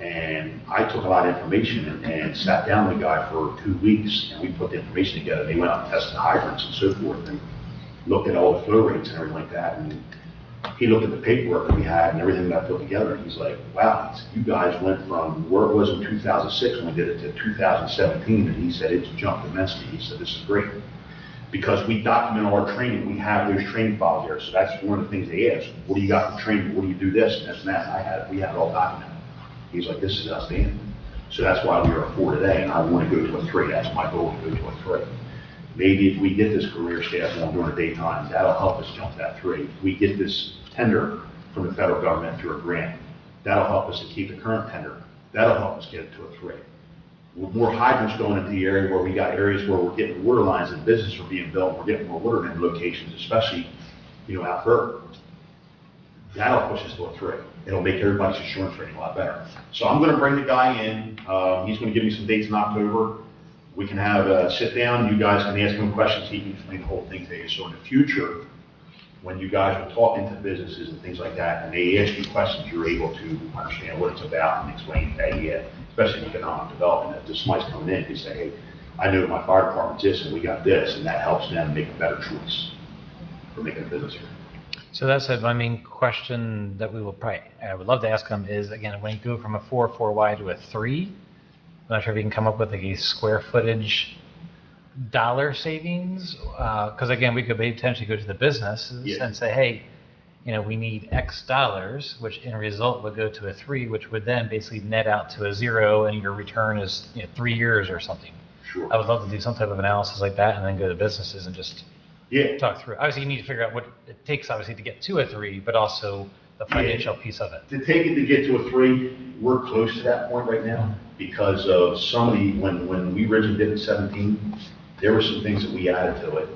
And I took a lot of information and sat down with the guy for 2 weeks, and we put the information together. They went out and tested hydrants and so forth, and looked at all the flow rates and everything like that. And he looked at the paperwork that we had and everything that I put together, and he's like, wow, you guys went from where it was in 2006 when we did it to 2017, and he said it's jumped immensely. He said, this is great. Because we document all our training, we have those training files there, so that's one of the things they ask. What do you got for training? What do you do this and this and that? We had it all documented. He's like, this is outstanding. So that's why we are a 4 today, and I want to go to a 3. That's my goal, to go to a 3. Maybe if we get this career staff on during the daytime, that'll help us jump that 3. If we get this tender from the federal government through a grant, that'll help us to keep the current tender. That'll help us get it to a 3. With more hydrants going into the area where we got areas where we're getting water lines and businesses are being built, we're getting more water in locations, especially, out there. That'll push us to a 3. It'll make everybody's insurance rating a lot better. So I'm going to bring the guy in. He's going to give me some dates in October. We can have a sit down. You guys can ask him questions. He can explain the whole thing to you. So in the future, when you guys are talking to businesses and things like that, and they ask you questions, you're able to understand what it's about and explain that, especially in economic development. If this somebody's coming in, you say, hey, I know my fire department's this and we got this, and that helps them make a better choice for making a business here. So that said, my main question that I would love to ask them is, again, when you go from a 4Y to a 3, I'm not sure if you can come up with a square footage dollar savings, because again, we could potentially go to the businesses and say, hey, we need X dollars, which in result would go to a 3, which would then basically net out to a 0, and your return is 3 years or something. Sure. I would love to do some type of analysis like that, and then go to businesses and just talk through. Obviously, you need to figure out what it takes, obviously, to get to a 3, but also the financial piece of it. To take it to get to a 3, we're close to that point right now because of when we originally did it in 17, there were some things that we added to it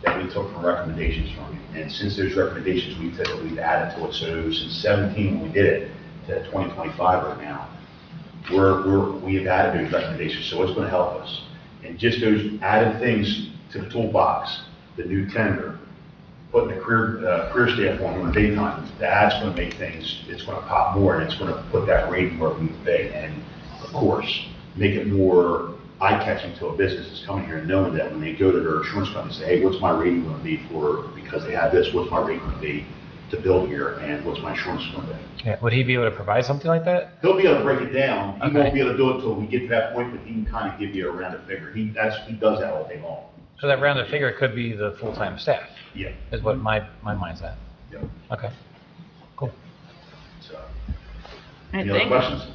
that we took from recommendations from you. And since those recommendations we've added to it, so since 17 when we did it to 2025 right now, we have added those recommendations, so it's going to help us. And just those added things to the toolbox, the new tender, putting the career staff on in the daytime, that's going to make things, it's going to pop more, and it's going to put that rating where we pay, and of course, make it more eye-catching to a business that's coming here and knowing that when they go to their insurance company and say, hey, what's my rating going to be because they have this, what's my rating going to be to build here, and what's my insurance going to be? Yeah. Would he be able to provide something like that? He'll be able to break it down. He won't be able to do it until we get to that point, but he can kind of give you a rounded figure. He does that all day long. So that rounded figure could be the full-time staff. Yeah. Is what my mind's at. Yeah. Okay. Cool. So, Any other questions?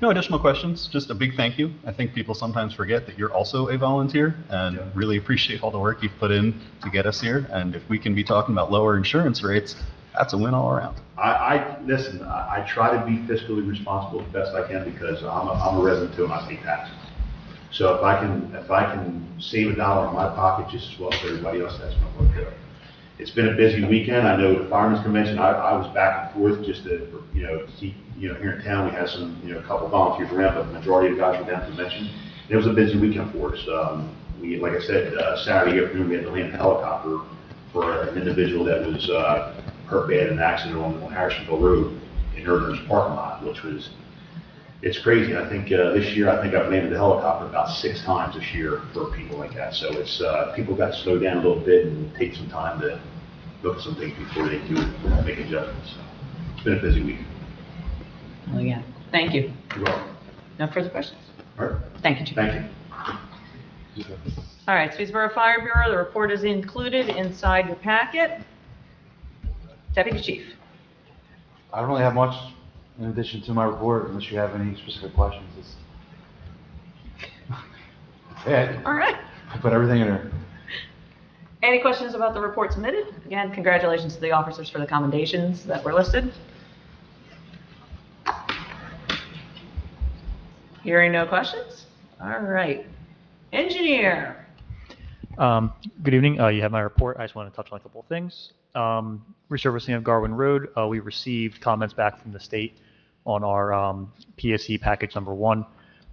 No additional questions, just a big thank you. I think people sometimes forget that you're also a volunteer and really appreciate all the work you've put in to get us here. And if we can be talking about lower insurance rates, that's a win all around. Listen, I try to be fiscally responsible as best I can because I'm a resident too and I pay taxes. So if I can save $1 in my pocket just as well as everybody else, that's what I'm going to do. It's been a busy weekend. I know the Fireman's Convention, I was back and forth just to, keep, here in town, we had some, a couple volunteers around, but the majority of the guys were down at the convention. And it was a busy weekend for us. Like I said, Saturday afternoon, we had to land a helicopter for an individual that was hurt bad in an accident on Harrisonville Road in Erdner's parking lot, it's crazy. I think this year, I've landed the helicopter about 6 times this year for people like that. So it's people got to slow down a little bit and take some time to look at some things before they do make adjustments. So it's been a busy week. Well, yeah. Thank you. You're welcome. No further questions? All right. Thank you, Chief. Thank you. All right, Swedesboro Fire Bureau, the report is included inside your packet. Deputy Chief. I don't really have much in addition to my report, unless you have any specific questions. That's it. All right. I put everything in there. Any questions about the report submitted? Again, congratulations to the officers for the commendations that were listed. Hearing no questions? All right. Engineer. Good evening. You have my report. I just want to touch on a couple of things. Resurfacing of Garwin Road. We received comments back from the state on our PSC package number 1.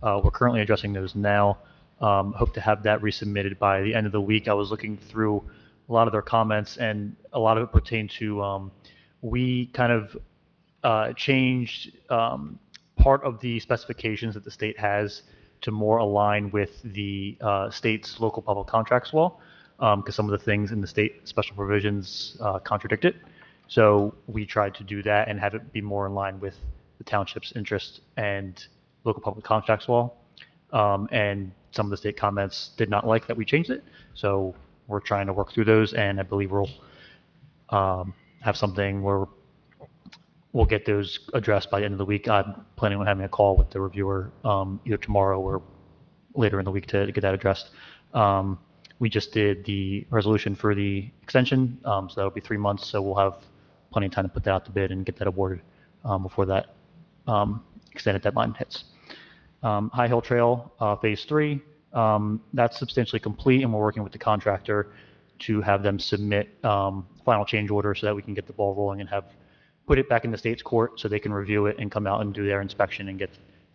We're currently addressing those now. Hope to have that resubmitted by the end of the week. I was looking through a lot of their comments, and a lot of it pertained to we kind of changed part of the specifications that the state has to more align with the state's local public contracts law, because some of the things in the state special provisions contradict it. So we tried to do that and have it be more in line with the township's interest and local public contracts law. And some of the state comments did not like that we changed it. So we're trying to work through those, and I believe we'll have something where we'll get those addressed by the end of the week. I'm planning on having a call with the reviewer either tomorrow or later in the week to get that addressed. We just did the resolution for the extension, so that'll be 3 months. So we'll have plenty of time to put that out to bid and get that awarded before that extended deadline hits. High Hill Trail Phase 3, that's substantially complete, and we're working with the contractor to have them submit final change order so that we can get the ball rolling and put it back in the state's court so they can review it and come out and do their inspection and get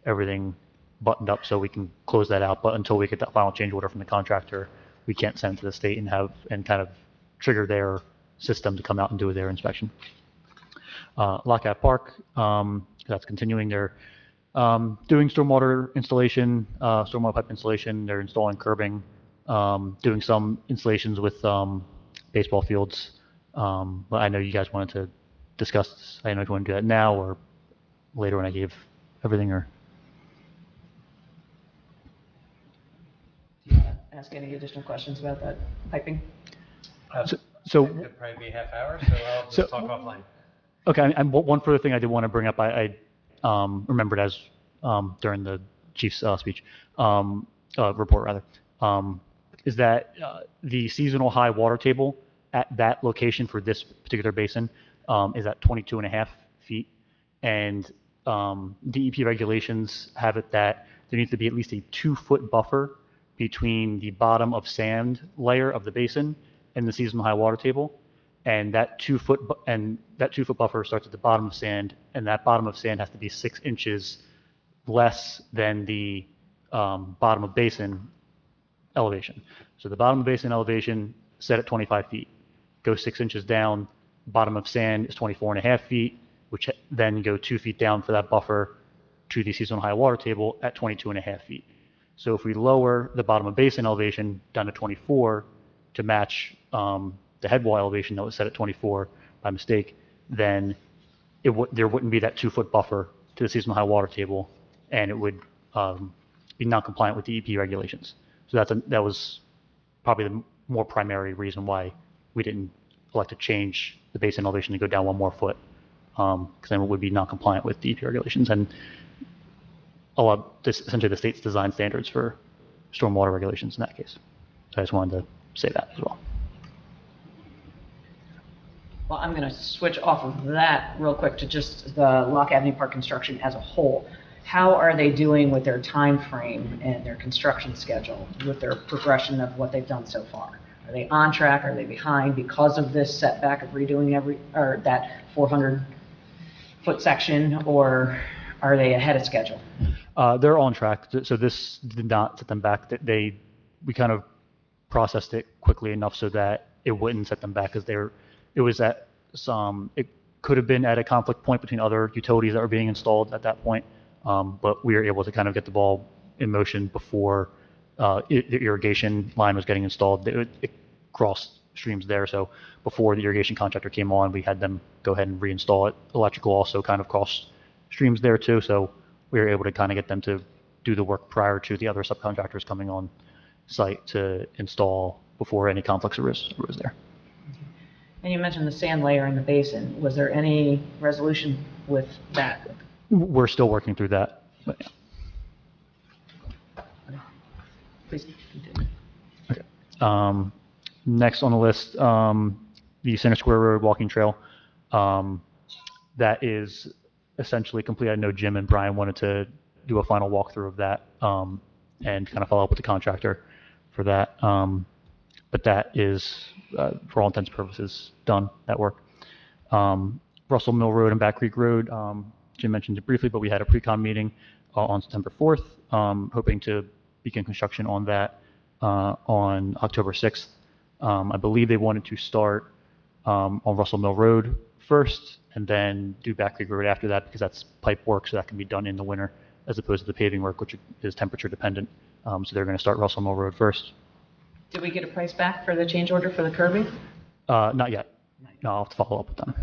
everything buttoned up so we can close that out. But until we get that final change order from the contractor, we can't send it to the state and kind of trigger their system to come out and do their inspection. Lockout Park, that's continuing. They're doing stormwater installation, stormwater pipe installation. They're installing curbing, doing some installations with baseball fields. But I know you guys wanted to discuss this. I don't know if you want to do that now or later when I gave everything, or. Do you want to ask any additional questions about that piping? So It could probably be a half hour, so I'll just talk offline. Okay, and one further thing I did want to bring up, I remembered as during the chief's speech, report rather, is that the seasonal high water table at that location for this particular basin is at 22.5 feet, and DEP regulations have it that there needs to be at least a 2-foot buffer between the bottom of sand layer of the basin and the seasonal high water table, and that 2-foot buffer starts at the bottom of sand, and that bottom of sand has to be 6 inches less than the bottom of basin elevation. So the bottom of basin elevation set at 25 feet, go 6 inches down. Bottom of sand is 24.5 feet, which then go 2 feet down for that buffer to the seasonal high water table at 22.5 feet. So if we lower the bottom of basin elevation down to 24 to match the head wall elevation that was set at 24 by mistake, then there wouldn't be that 2-foot buffer to the seasonal high water table, and it would be non-compliant with DEP regulations. So that was probably the more primary reason why we didn't elect to change the basin elevation to go down 1 more foot, because then it would be non-compliant with DEP regulations and essentially the state's design standards for stormwater regulations in that case. So I just wanted to say that as well. Well, I'm going to switch off of that real quick to just the Lock Avenue Park construction as a whole. How are they doing with their time frame and their construction schedule, with their progression of what they've done so far? Are they on track? Are they behind because of this setback of redoing that 400-foot section, or are they ahead of schedule? They're on track. So this did not set them back. We kind of processed it quickly enough so that it wouldn't set them back, because it could have been at a conflict point between other utilities that were being installed at that point. But we were able to kind of get the ball in motion before the irrigation line was getting installed. It crossed streams there, so before the irrigation contractor came on, we had them go ahead and reinstall it. Electrical also kind of crossed streams there too, so we were able to kind of get them to do the work prior to the other subcontractors coming on site to install before any conflicts arose there. And you mentioned the sand layer in the basin. Was there any resolution with that? We're still working through that. But, yeah. Please continue. Okay. Next on the list, the Center Square Road walking trail. That is essentially complete. I know Jim and Brian wanted to do a final walkthrough of that and kind of follow up with the contractor for that. But that is, for all intents and purposes, done, that work. Russell Mill Road and Back Creek Road, Jim mentioned it briefly, but we had a pre-con meeting on September 4th, hoping to begin construction on that on October 6th. I believe they wanted to start on Russell Mill Road first and then do Back Creek Road after that because that's pipe work, so that can be done in the winter as opposed to the paving work, which is temperature dependent. So they're going to start Russell Mill Road first. Did we get a price back for the change order for the curbing? Not yet. No, I'll have to follow up with them.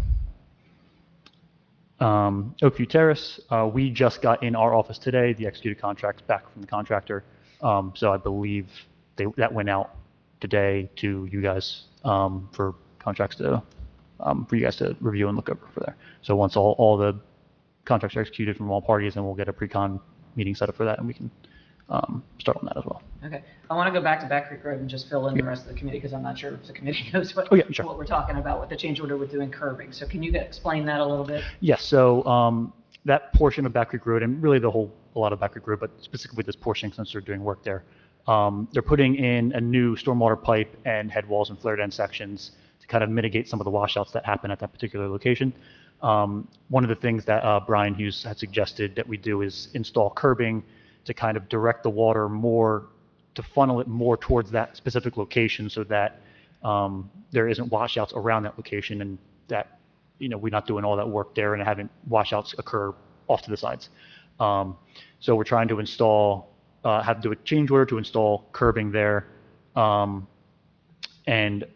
Oakview Terrace, we just got in our office today the executed contracts back from the contractor. So I believe that went out today to you guys for contracts to for you guys to review and look over for there. So once all the contracts are executed from all parties, then we'll get a pre-con meeting set up for that, and we can start on that as well. Okay. I want to go back to Back Creek Road and just fill in the rest of the committee because I'm not sure if the committee knows what we're talking about with the change order with doing curbing. So can you explain that a little bit? Yes. So that portion of Back Creek Road, and really a lot of Back Creek Road, but specifically this portion since they're doing work there, they're putting in a new stormwater pipe and head walls and flared end sections to kind of mitigate some of the washouts that happen at that particular location. One of the things that Brian Hughes had suggested that we do is install curbing to kind of direct the water more, to funnel it more towards that specific location so that there isn't washouts around that location and that, we're not doing all that work there and having washouts occur off to the sides. So we're trying to have to do a change order to install curbing there. And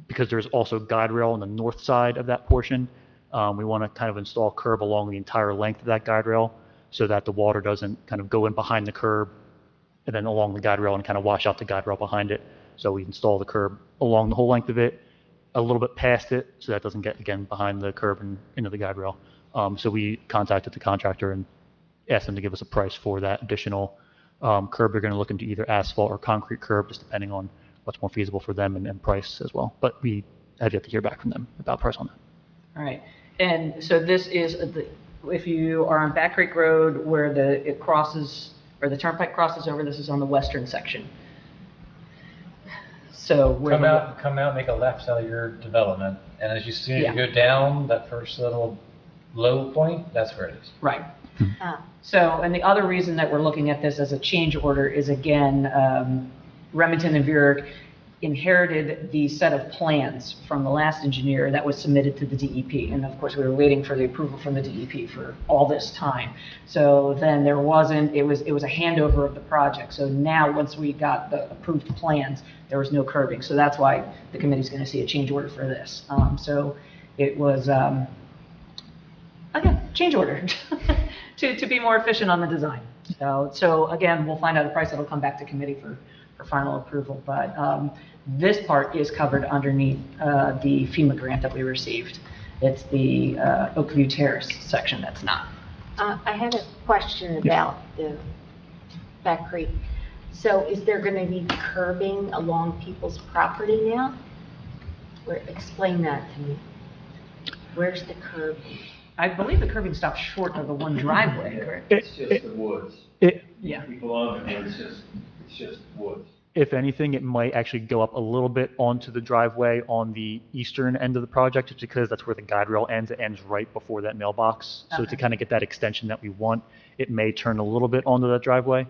because there's also guide rail on the north side of that portion, we want to kind of install curb along the entire length of that guide rail so that the water doesn't kind of go in behind the curb and then along the guide rail and kind of wash out the guide rail behind it. So we install the curb along the whole length of it, a little bit past it, so that doesn't get, again, behind the curb and into the guide rail. So we contacted the contractor and asked them to give us a price for that additional curb. They're going to look into either asphalt or concrete curb, just depending on what's more feasible for them and price as well. But we have yet to hear back from them about price on that. All right. And so this is, if you are on Back Creek Road where it crosses, or the turnpike crosses over, this is on the western section. So come out, make a left out of your development, and as you see, Yeah. you go down that first little low point, that's where it is. Right. So, and the other reason that we're looking at this as a change order is, again, Remington and Burek inherited the set of plans from the last engineer that was submitted to the DEP. And of course, we were waiting for the approval from the DEP for all this time. So then it was a handover of the project. So now, once we got the approved plans, there was no curbing. So that's why the committee's going to see a change order for this. So it was, again, change order to be more efficient on the design. So again, we'll find out the price. That'll come back to committee for final approval. But this part is covered underneath the FEMA grant that we received. It's the Oakview Terrace section that's not. I had a question about the Back Creek. So is there going to be curbing along people's property now? Explain that to me. Where's the curb? I believe the curbing stops short of the one driveway, correct? It's just the woods. Yeah. People own it, it's just woods. If anything, it might actually go up a little bit onto the driveway on the eastern end of the project, just because that's where the guide rail ends. It ends right before that mailbox. So Okay. to kind of get that extension that we want, it may turn a little bit onto that driveway,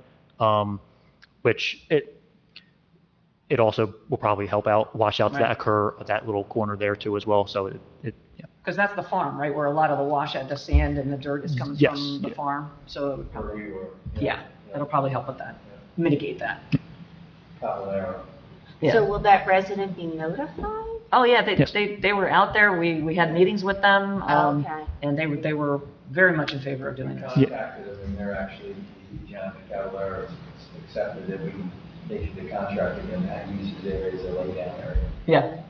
which it also will probably help out washouts Right. that occur at that little corner there too as well. So yeah. Because that's the farm, right, where a lot of the washout, the sand and the dirt is coming Yes, from the yeah. farm. So it would Where probably, we were. yeah, that'll probably help with that, mitigate that. Caballero. Yeah. So will that resident be notified? Oh, yeah, Yes. they were out there. We had meetings with them. Okay. And they were very much in favor of doing this. Contacted them, and they're actually, John Cavallaro accepted that we can make the contract again and use his area as a laydown area. Yeah.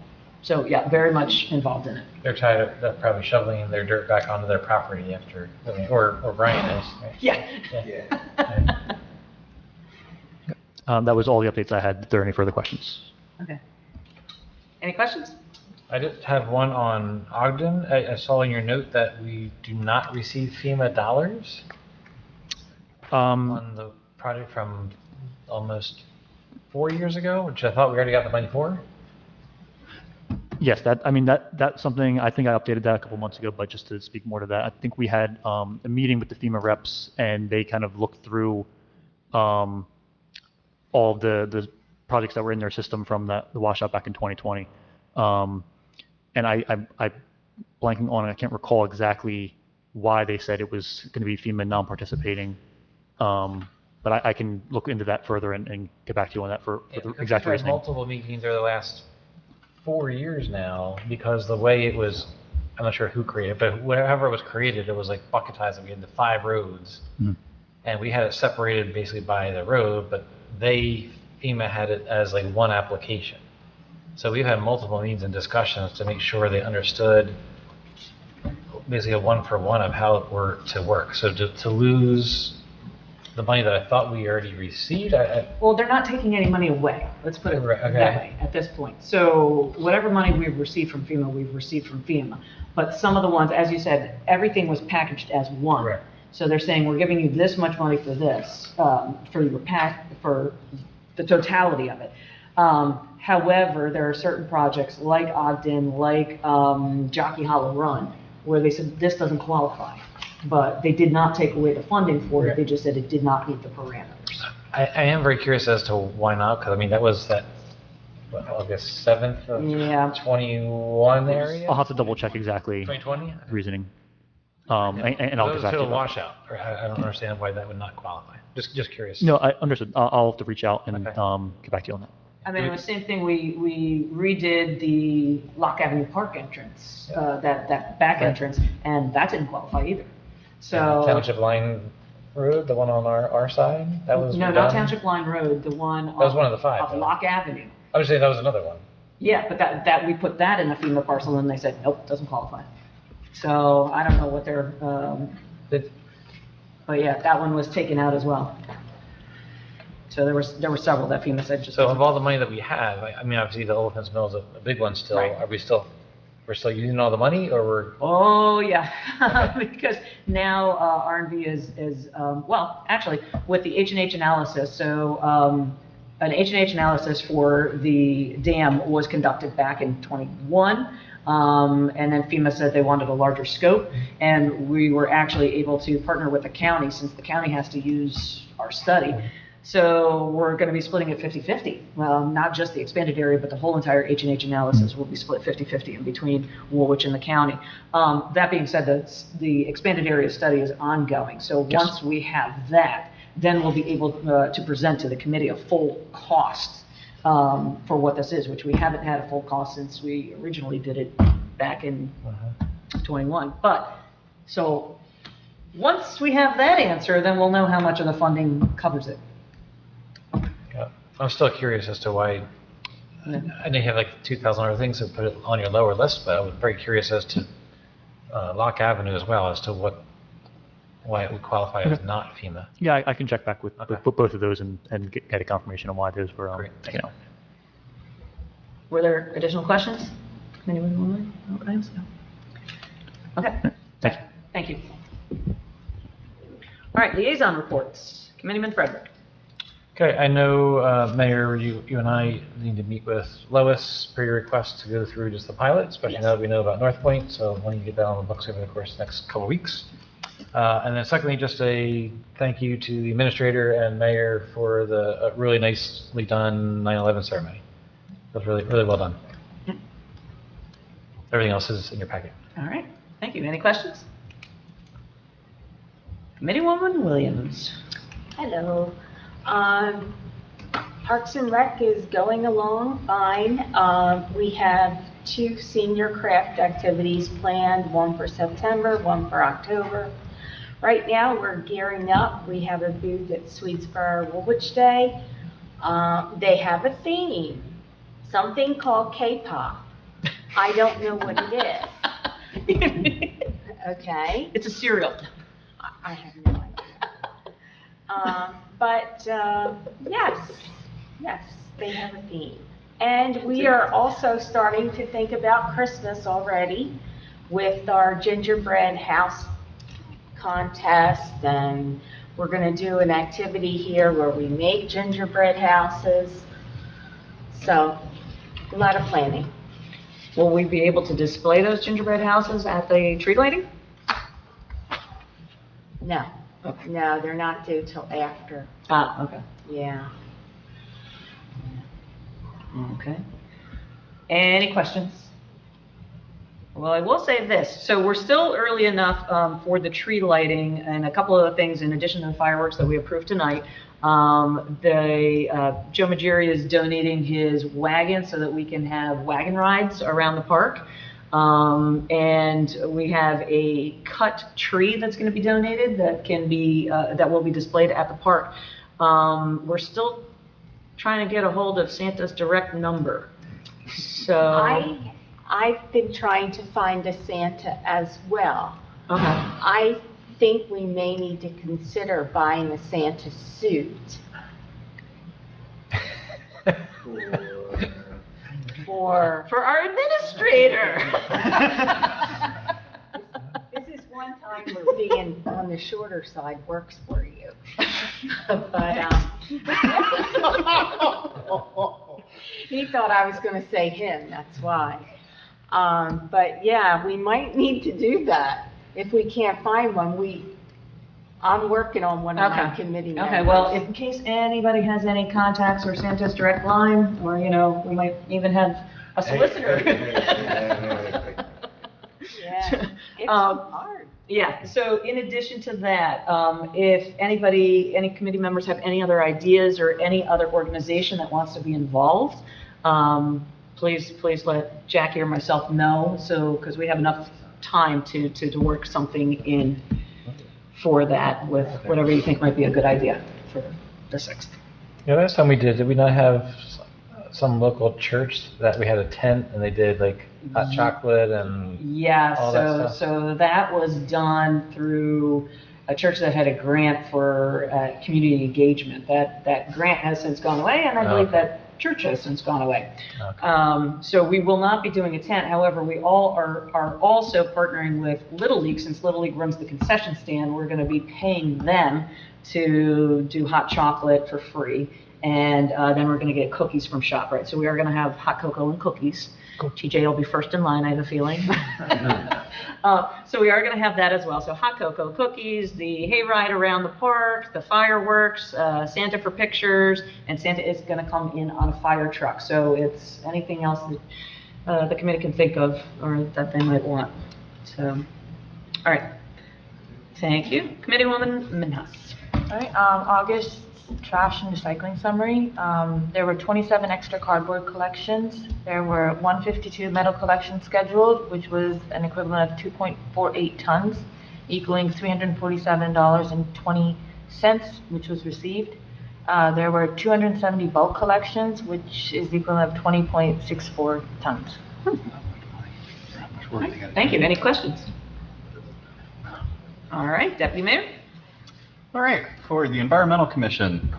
So, yeah, very much involved in it. They're tired of, they're probably shoveling their dirt back onto their property after, I mean, or Brian is. Right? Yeah. Yeah. That was all the updates I had. If there are any further questions? Okay. Any questions? I just have one on Ogden. I saw in your note that we do not receive FEMA dollars on the project from almost 4 years ago, which I thought we already got the money for. Yes, that's something, I think I updated that a couple months ago, but just to speak more to that, I think we had a meeting with the FEMA reps, and they kind of looked through all the projects that were in their system from the washout back in 2020. And I'm blanking on it, I can't recall exactly why they said it was going to be FEMA non-participating. But I can look into that further and get back to you on that for the exact We've had reasoning. multiple meetings over the last 4 years now, because the way it was, I'm not sure who created it, but whatever was created, it was like bucketized. We had the 5 roads, and we had it separated basically by the road, but FEMA had it as like one application. So we've had multiple meetings and discussions to make sure they understood basically a one-for-one of how it were to work. So to lose the money that I thought we already received, Well, they're not taking any money away. Let's put it Right, okay. that way at this point. So whatever money we've received from FEMA, we've received from FEMA. But some of the ones, as you said, everything was packaged as one. Right. So they're saying, we're giving you this much money for this, for the totality of it. However, there are certain projects like Ogden, like Jockey Hollow Run, where they said this doesn't qualify. But they did not take away the funding for it. They just said it did not meet the parameters. I am very curious as to why not, because I mean, that was that, August 7th of Yeah. 21 area? I'll have to double check exactly 2020? reasoning. And I'll That get was back to still you. a washout. Or I don't understand why that would not qualify. Just curious. No, I understood. I'll have to reach out and Okay. get back to you on that. I mean, it was the same thing, we redid the Lock Avenue Park entrance, that back entrance, and that didn't qualify either. So. Township Line Road, the one on our side, that was No, done? not Township Line Road, the one. That was one of the 5, Off though. Lock Avenue. I was saying that was another one. Yeah, but that we put that in the FEMA parcel, and they said, nope, doesn't qualify. So I don't know what they're, but yeah, that one was taken out as well. So there were several that FEMA said just. So of all the money that we have, I mean, obviously the Elephant's Mill is a big one still. Right. Are we're still using all the money, or we're? Oh, yeah, because now R&V is well, actually, with the H&H analysis, so an H&H analysis for the dam was conducted back in '21, and then FEMA said they wanted a larger scope, and we were actually able to partner with the county, since the county has to use our study. So we're going to be splitting it 50-50, not just the expanded area, but the whole entire H&H analysis will be split 50-50 in between Woolwich and the county. That being said, the expanded area study is ongoing. So Yes. once we have that, then we'll be able to present to the committee a full cost for what this is, which we haven't had a full cost since we originally did it back in 21. But, so once we have that answer, then we'll know how much of the funding covers it. Yeah. I'm still curious as to why. Yeah. I know you have like 2,000 other things to put it on your lower list, but I was very curious as to Lock Avenue as well, as to why it would qualify as not FEMA. Yeah, I can check back with Okay. both of those and get a confirmation on why those were Great. taken out. Were there additional questions? Anyone online? Okay, so. Okay. Thank you. Thank you. All right, liaison reports. Committeeman Frederick. Okay, I know, Mayor, you and I need to meet with Lois per your request to go through just the pilot, especially now that we know about North Point, so why don't you get that on the books over the course of the next couple of weeks. And then secondly, just a thank you to the administrator and mayor for the really nicely done 9/11 ceremony. That was really, really well done. Everything else is in your packet. All right, thank you. Any questions? Committeewoman Williams. Hello. Parks and Rec is going along fine. We have 2 senior craft activities planned, one for September, one for October. Right now, we're gearing up. We have a booth at Swedesboro Woolwich Day. They have a theme, something called K-pop. I don't know what it is. Okay. It's a cereal. I have no idea. Yes, they have a theme. And we are also starting to think about Christmas already with our gingerbread house contest, and we're going to do an activity here where we make gingerbread houses. So, a lot of planning. Will we be able to display those gingerbread houses at the tree lighting? No, no, they're not due till after. Ah, okay. Yeah. Okay. Any questions? Well, I will say this. So we're still early enough for the tree lighting, and a couple of things in addition to the fireworks that we approved tonight. Joe Magiri is donating his wagon so that we can have wagon rides around the park. And we have a cut tree that's going to be donated that can be that will be displayed at the park. We're still trying to get a hold of Santa's direct number. So I've been trying to find a Santa as well. okay. I think we may need to consider buying a Santa suit. For our administrator. This is one time where being on the shorter side works for you. But he thought I was going to say him, that's why. But yeah, we might need to do that. If we can't find one, I'm working on one of my committee members. Okay, well, in case anybody has any contacts or Santa's direct line, or, we might even have a solicitor. Yeah, it's hard. Yeah, so in addition to that, if any committee members have any other ideas or any other organization that wants to be involved, please let Jackie or myself know, because we have enough time to work something in for that with whatever you think might be a good idea for the 6th. Yeah, last time we did we not have some local church that we had a tent and they did like hot chocolate and Yeah, all that stuff? so that was done through a church that had a grant for community engagement. That grant has since gone away, and I believe that church has since gone away. Okay. So we will not be doing a tent. However, we all are also partnering with Little League. Since Little League runs the concession stand, we're going to be paying them to do hot chocolate for free. And then we're going to get cookies from ShopRite. So we are going to have hot cocoa and cookies. Cool. TJ will be first in line, I have a feeling. So we are going to have that as well. So hot cocoa, cookies, the hayride around the park, the fireworks, Santa for pictures, and Santa is going to come in on a fire truck. So it's anything else that the committee can think of or that they might want. So, all right. Thank you. Committeewoman Minhas. All right, August trash and recycling summary. There were 27 extra cardboard collections. There were 152 metal collections scheduled, which was an equivalent of 2.48 tons, equaling $347.20, which was received. There were 270 bulk collections, which is the equivalent of 20.64 tons. Thank you. Any questions? All right, Deputy Mayor. All right, for the Environmental Commission,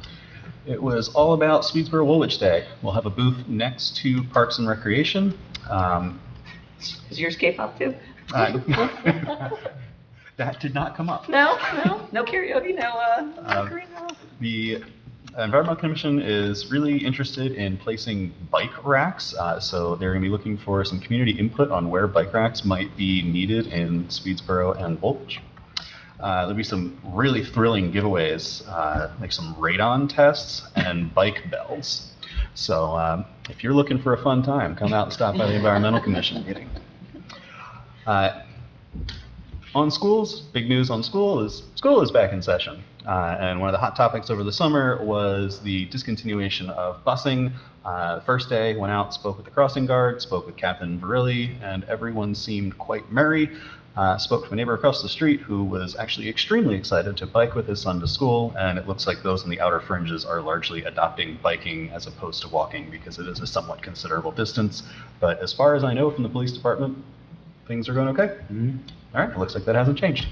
it was all about Swedesboro Woolwich Day. We'll have a booth next to Parks and Recreation. Is yours K-pop too? That did not come up. No karaoke, no. The Environmental Commission is really interested in placing bike racks, so they're going to be looking for some community input on where bike racks might be needed in Swedesboro and Woolwich. There'll be some really thrilling giveaways, like some radon tests and bike bells. So if you're looking for a fun time, come out and stop by the Environmental Commission meeting. On schools, big news on school is back in session. And one of the hot topics over the summer was the discontinuation of busing. First day, went out, spoke with the crossing guard, spoke with Captain Virilli, and everyone seemed quite merry. Spoke to a neighbor across the street who was actually extremely excited to bike with his son to school, and it looks like those in the outer fringes are largely adopting biking as opposed to walking because it is a somewhat considerable distance. But as far as I know from the police department, things are going okay. All right, it looks like that hasn't changed.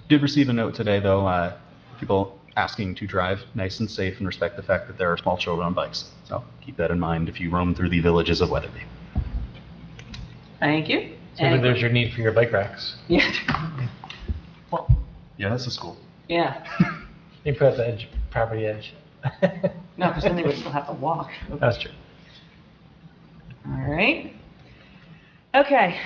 Did receive a note today, though, people asking to drive nice and safe and respect the fact that there are small children on bikes. So keep that in mind if you roam through the villages of Weatherby. Thank you. So there's your need for your bike racks. Yeah. Well, Yeah, that's a school. yeah. You put at the edge, property edge. No, because then they would still have to walk. That's true. All right. Okay.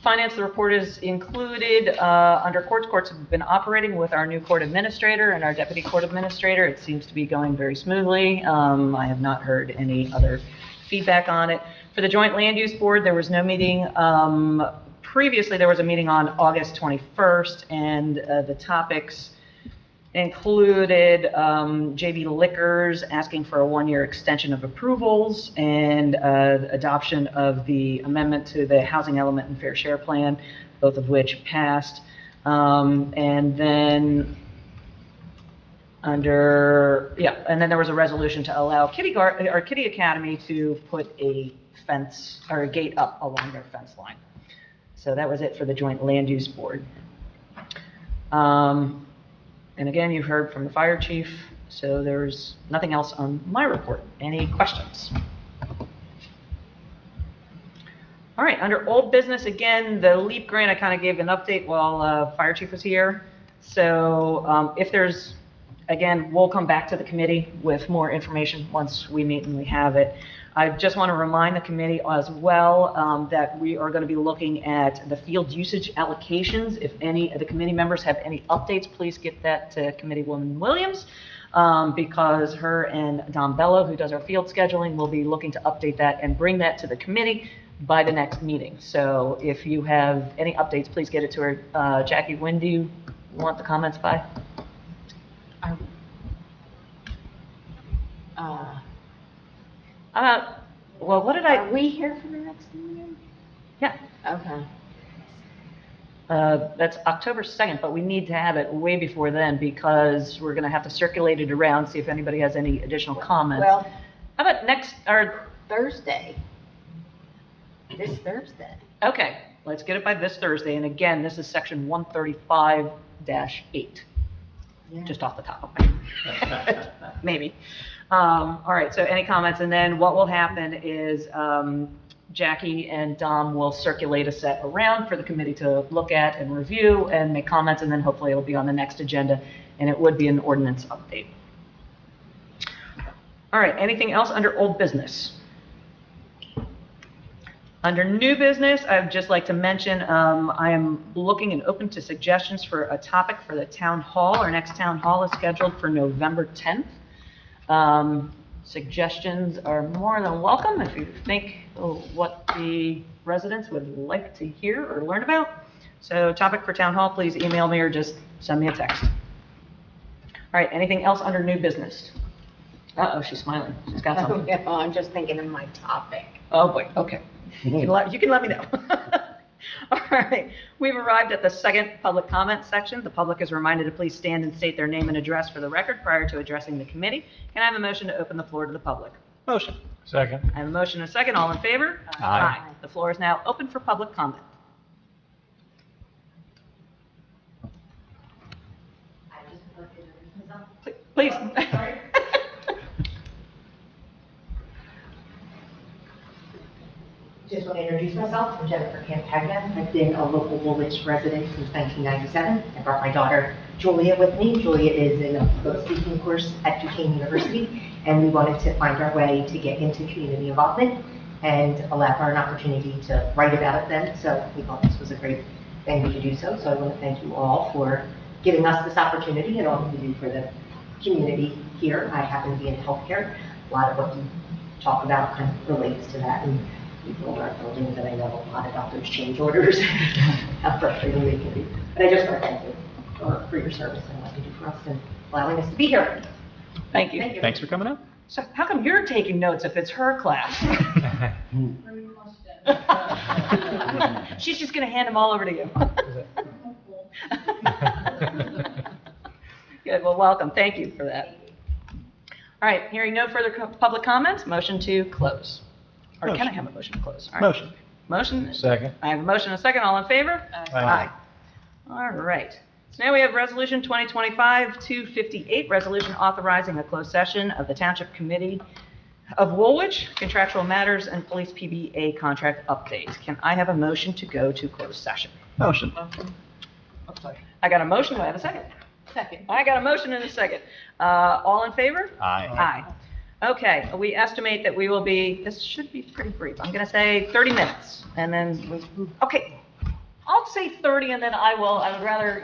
Finance, the report is included under courts. Courts have been operating with our new court administrator and our deputy court administrator. It seems to be going very smoothly. I have not heard any other feedback on it. For the Joint Land Use Board, there was no meeting. Previously, there was a meeting on August 21st, and the topics included JB Liquors asking for a one-year extension of approvals and adoption of the amendment to the housing element and fair share plan, both of which passed. And then and then there was a resolution to allow Kitty Academy to put a fence or a gate up along their fence line. So that was it for the Joint Land Use Board. And again, you've heard from the fire chief, so there's nothing else on my report. Any questions? All right, under old business, again, the LEAP grant, I kind of gave an update while fire chief was here. So if there's, again, we'll come back to the committee with more information once we meet and we have it. I just want to remind the committee as well that we are going to be looking at the field usage allocations. If any of the committee members have any updates, please get that to Committeewoman Williams because her and Don Bello, who does our field scheduling, will be looking to update that and bring that to the committee by the next meeting. So if you have any updates, please get it to her. Jackie, when do you want the comments by? Well, what did I? Are we here for the next meeting? Yeah. Okay. That's October 2nd, but we need to have it way before then because we're going to have to circulate it around, see if anybody has any additional comments. Well, how about next, or Thursday. This Thursday. Okay, let's get it by this Thursday. And again, this is section 135-8. Yeah. Just off the top of my head. Maybe. All right, so any comments? And then what will happen is Jackie and Dom will circulate a set around for the committee to look at and review and make comments, and then hopefully it'll be on the next agenda, and it would be an ordinance update. All right, anything else under old business? Under new business, I'd just like to mention I am looking and open to suggestions for a topic for the town hall. Our next town hall is scheduled for November 10th. Suggestions are more than welcome if you think what the residents would like to hear or learn about. So topic for town hall, please email me or just send me a text. All right, anything else under new business? Uh-oh, she's smiling. She's got something. Yeah, well, I'm just thinking of my topic. Oh, boy, okay. You can let me know. All right, we've arrived at the second public comment section. The public is reminded to please stand and state their name and address for the record prior to addressing the committee. Can I have a motion to open the floor to the public? Motion. Second. I have a motion and a second. All in favor? Aye. The floor is now open for public comment. Please. Just want to introduce myself. I'm Jennifer Campagna. I've been a local Woolwich resident since 1997. I brought my daughter Julia with me. Julia is in a public speaking course at Duquesne University, and we wanted to find our way to get into community involvement and allow her an opportunity to write about it then. So we thought this was a great venue to do so. So I want to thank you all for giving us this opportunity and all you do for the community here. I happen to be in healthcare. A lot of what you talk about kind of relates to that. And people in our buildings, and I know a lot about those change orders, how frustrating they can be. But I just want to thank you for your service and what you do for us and allowing us to be here. Thank you. Thank you. Thanks for coming out. So how come you're taking notes if it's her class? She's just going to hand them all over to you. Good, well, welcome. Thank you for that. All right, hearing no further public comments, motion to close. Or can I have a motion to close? All right. Motion. Motion? Second. I have a motion and a second. All in favor? Aye. All right. So now we have Resolution 2025-258, resolution authorizing a closed session of the Township Committee of Woolwich, contractual matters, and police PBA contract updates. Can I have a motion to go to closed session? Motion. I got a motion. Do I have a second? Second. I got a motion and a second. All in favor? Aye. Aye. Okay, we estimate that we will be, this should be pretty brief. I'm going to say 30 minutes, and then, okay, I'll say 30, and then I would rather,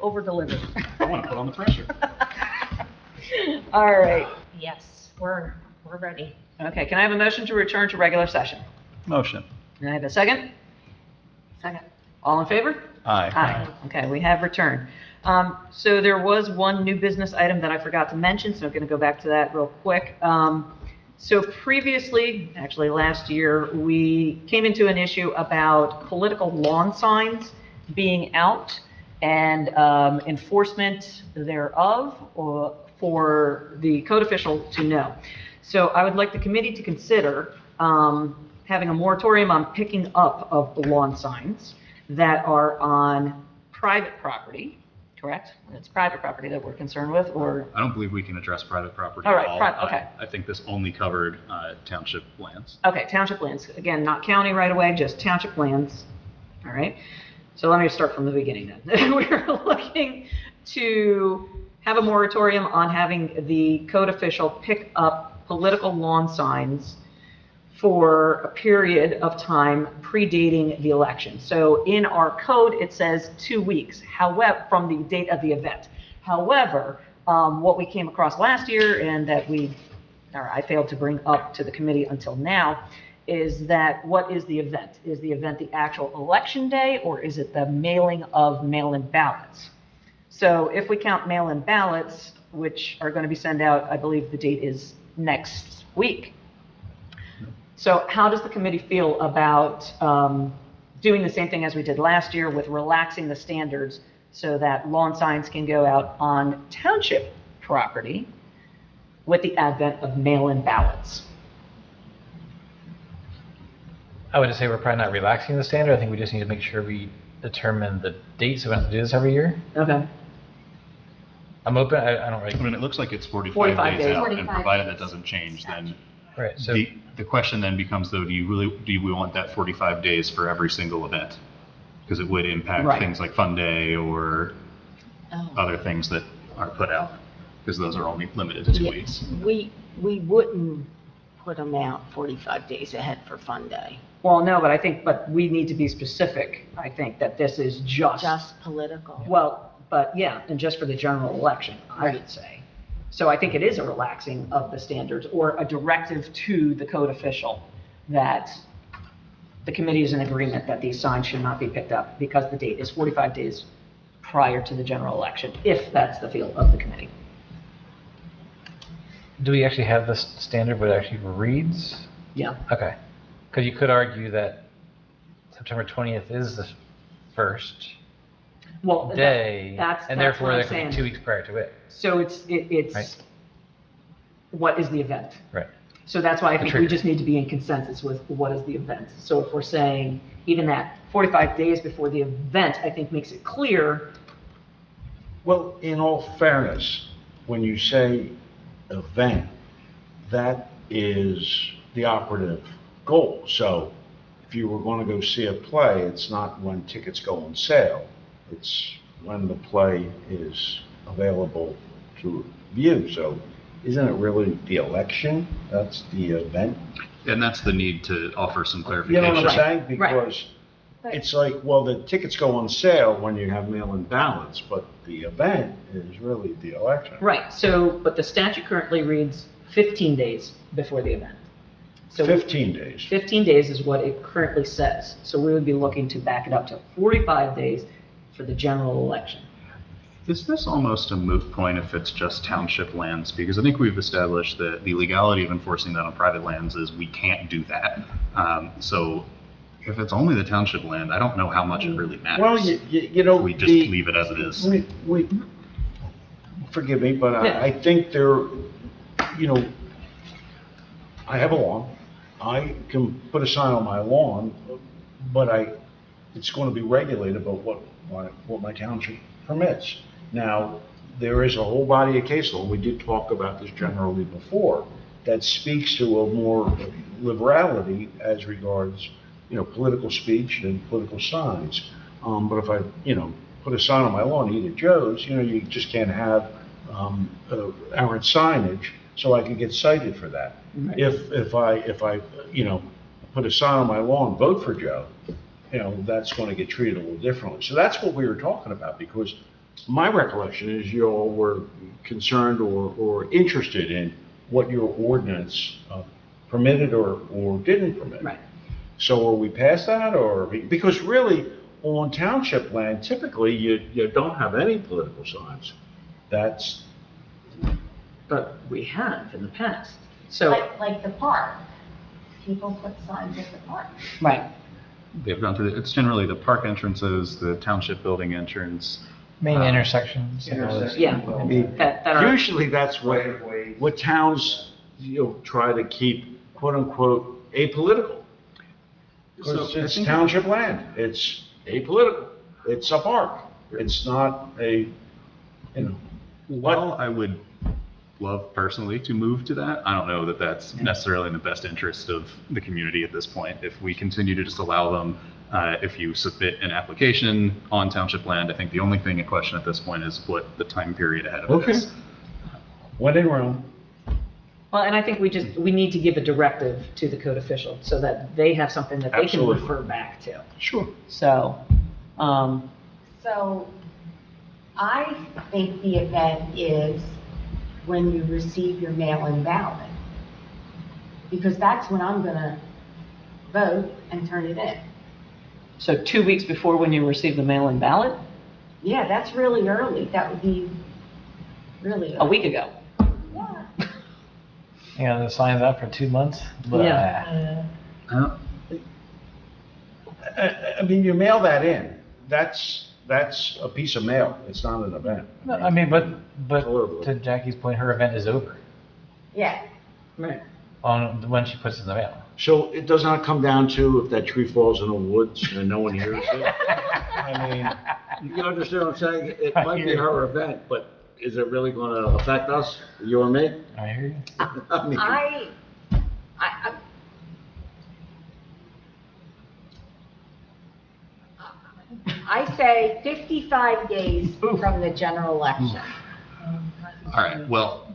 over-deliver. I want to put on the pressure. All right. Yes, we're ready. Okay, can I have a motion to return to regular session? Motion. Can I have a second? Second. All in favor? Aye. Aye. Okay, we have returned. So there was one new business item that I forgot to mention, so I'm going to go back to that real quick. So previously, actually last year, we came into an issue about political lawn signs being out and enforcement thereof for the code official to know. So I would like the committee to consider having a moratorium on picking up of lawn signs that are on private property, correct? It's private property that we're concerned with, or? I don't believe we can address private property All at right, all. okay. I think this only covered township lands. Okay, township lands. Again, not county right away, just township lands. All right. So let me start from the beginning then. We're looking to have a moratorium on having the code official pick up political lawn signs for a period of time predating the election. So in our code, it says 2 weeks, however, from the date of the event. However, what we came across last year and that I failed to bring up to the committee until now is that what is the event? Is the event the actual election day, or is it the mailing of mail-in ballots? So if we count mail-in ballots, which are going to be sent out, I believe the date is next week. So how does the committee feel about doing the same thing as we did last year with relaxing the standards so that lawn signs can go out on township property with the advent of mail-in ballots? I would just say we're probably not relaxing the standard. I think we just need to make sure we determine the date, so we don't have to do this every year. Okay. I'm open, I don't really. I mean, it looks like it's 45 days. out, and provided that doesn't change, then Right, so. the question then becomes, though, do we want that 45 days for every single event? Because it would impact Right. things like Fun Day or other things that are put out, because those are only limited to 2 weeks. We wouldn't put them out 45 days ahead for Fun Day. Well, no, but we need to be specific, I think, that this is Just political. well, but yeah, and just for the general election, I would say. So I think it is a relaxing of the standards or a directive to the code official that the committee is in agreement that these signs should not be picked up because the date is 45 days prior to the general election, if that's the feel of the committee. Do we actually have the standard what it actually reads? Yeah. Okay. Because you could argue that September 20th is the first Well, day, that's and what therefore I'm there could saying. be 2 weeks prior to it. So it's Right. what is the event? Right. So that's why I The think trigger. we just need to be in consensus with what is the event. So if we're saying even that 45 days before the event, I think makes it clear. Well, in all fairness, when you say event, that is the operative goal. So if you were going to go see a play, it's not when tickets go on sale. It's when the play is available to view. So isn't it really the election? That's the event? And that's the need to offer some You clarification. know what I'm saying? Right. Because it's like, well, the tickets go on sale when you have mail-in ballots, but the event is really the election. Right. So, but the statute currently reads 15 days before the event. So 15 days. 15 days is what it currently says. So we would be looking to back it up to 45 days for the general election. Is this almost a moot point if it's just township lands? Because I think we've established that the legality of enforcing that on private lands is we can't do that. So if it's only the township land, I don't know how much it really matters. Well, you know, if we just leave it as it is. We forgive me, but Yeah. I think there, you know, I have a lawn. I can put a sign on my lawn, but it's going to be regulated by what my township permits. Now, there is a whole body of case law, we did talk about this generally before, that speaks to a more liberality as regards, you know, political speech and political signs. But if I, you know, put a sign on my lawn, Eat at Joe's, you know, you just can't have errant signage, so I can get cited for that. Right. If I, you know, put a sign on my lawn, vote for Joe, you know, that's going to get treated a little differently. So that's what we were talking about, because my recollection is you all were concerned or interested in what your ordinance permitted or didn't permit. Right. So are we past that, or, because really, on township land, typically, you don't have any political signs. But we have in the past. So, Like the park. People put signs at the park. right. They've gone through, it's generally the park entrances, the township building entrance. Main intersections. Yeah. That are, Usually that's what towns, you know, try to keep, quote unquote, apolitical. Because So, I it's think- township land, it's apolitical, it's a park, it's not a, you know. While I would love personally to move to that, I don't know that that's necessarily in the best interest of the community at this point. If we continue to just allow them, if you submit an application on township land, I think the only thing in question at this point is what the time period ahead of it is. When in Rome. well, and I think we need to give a directive to the code official so that they have something that they can Absolutely. refer back to. Sure. So, So I think the event is when you receive your mail-in ballot. Because that's when I'm gonna vote and turn it in. so 2 weeks before when you receive the mail-in ballot, Yeah, that's really early. That would be really early. a week ago. Yeah. You know, the sign's out for 2 months. Yeah. I mean, you mail that in, that's a piece of mail, it's not an event. No, I mean, but Totally. to Jackie's point, her event is over Yeah. Right. on when she puts it in the mail. So it does not come down to if that tree falls in the woods and no one hears it? I mean, you understand what I'm saying? It might be her event, but is it really going to affect us, you or me? I hear you. I mean, I say 55 days from the general election. All right, well,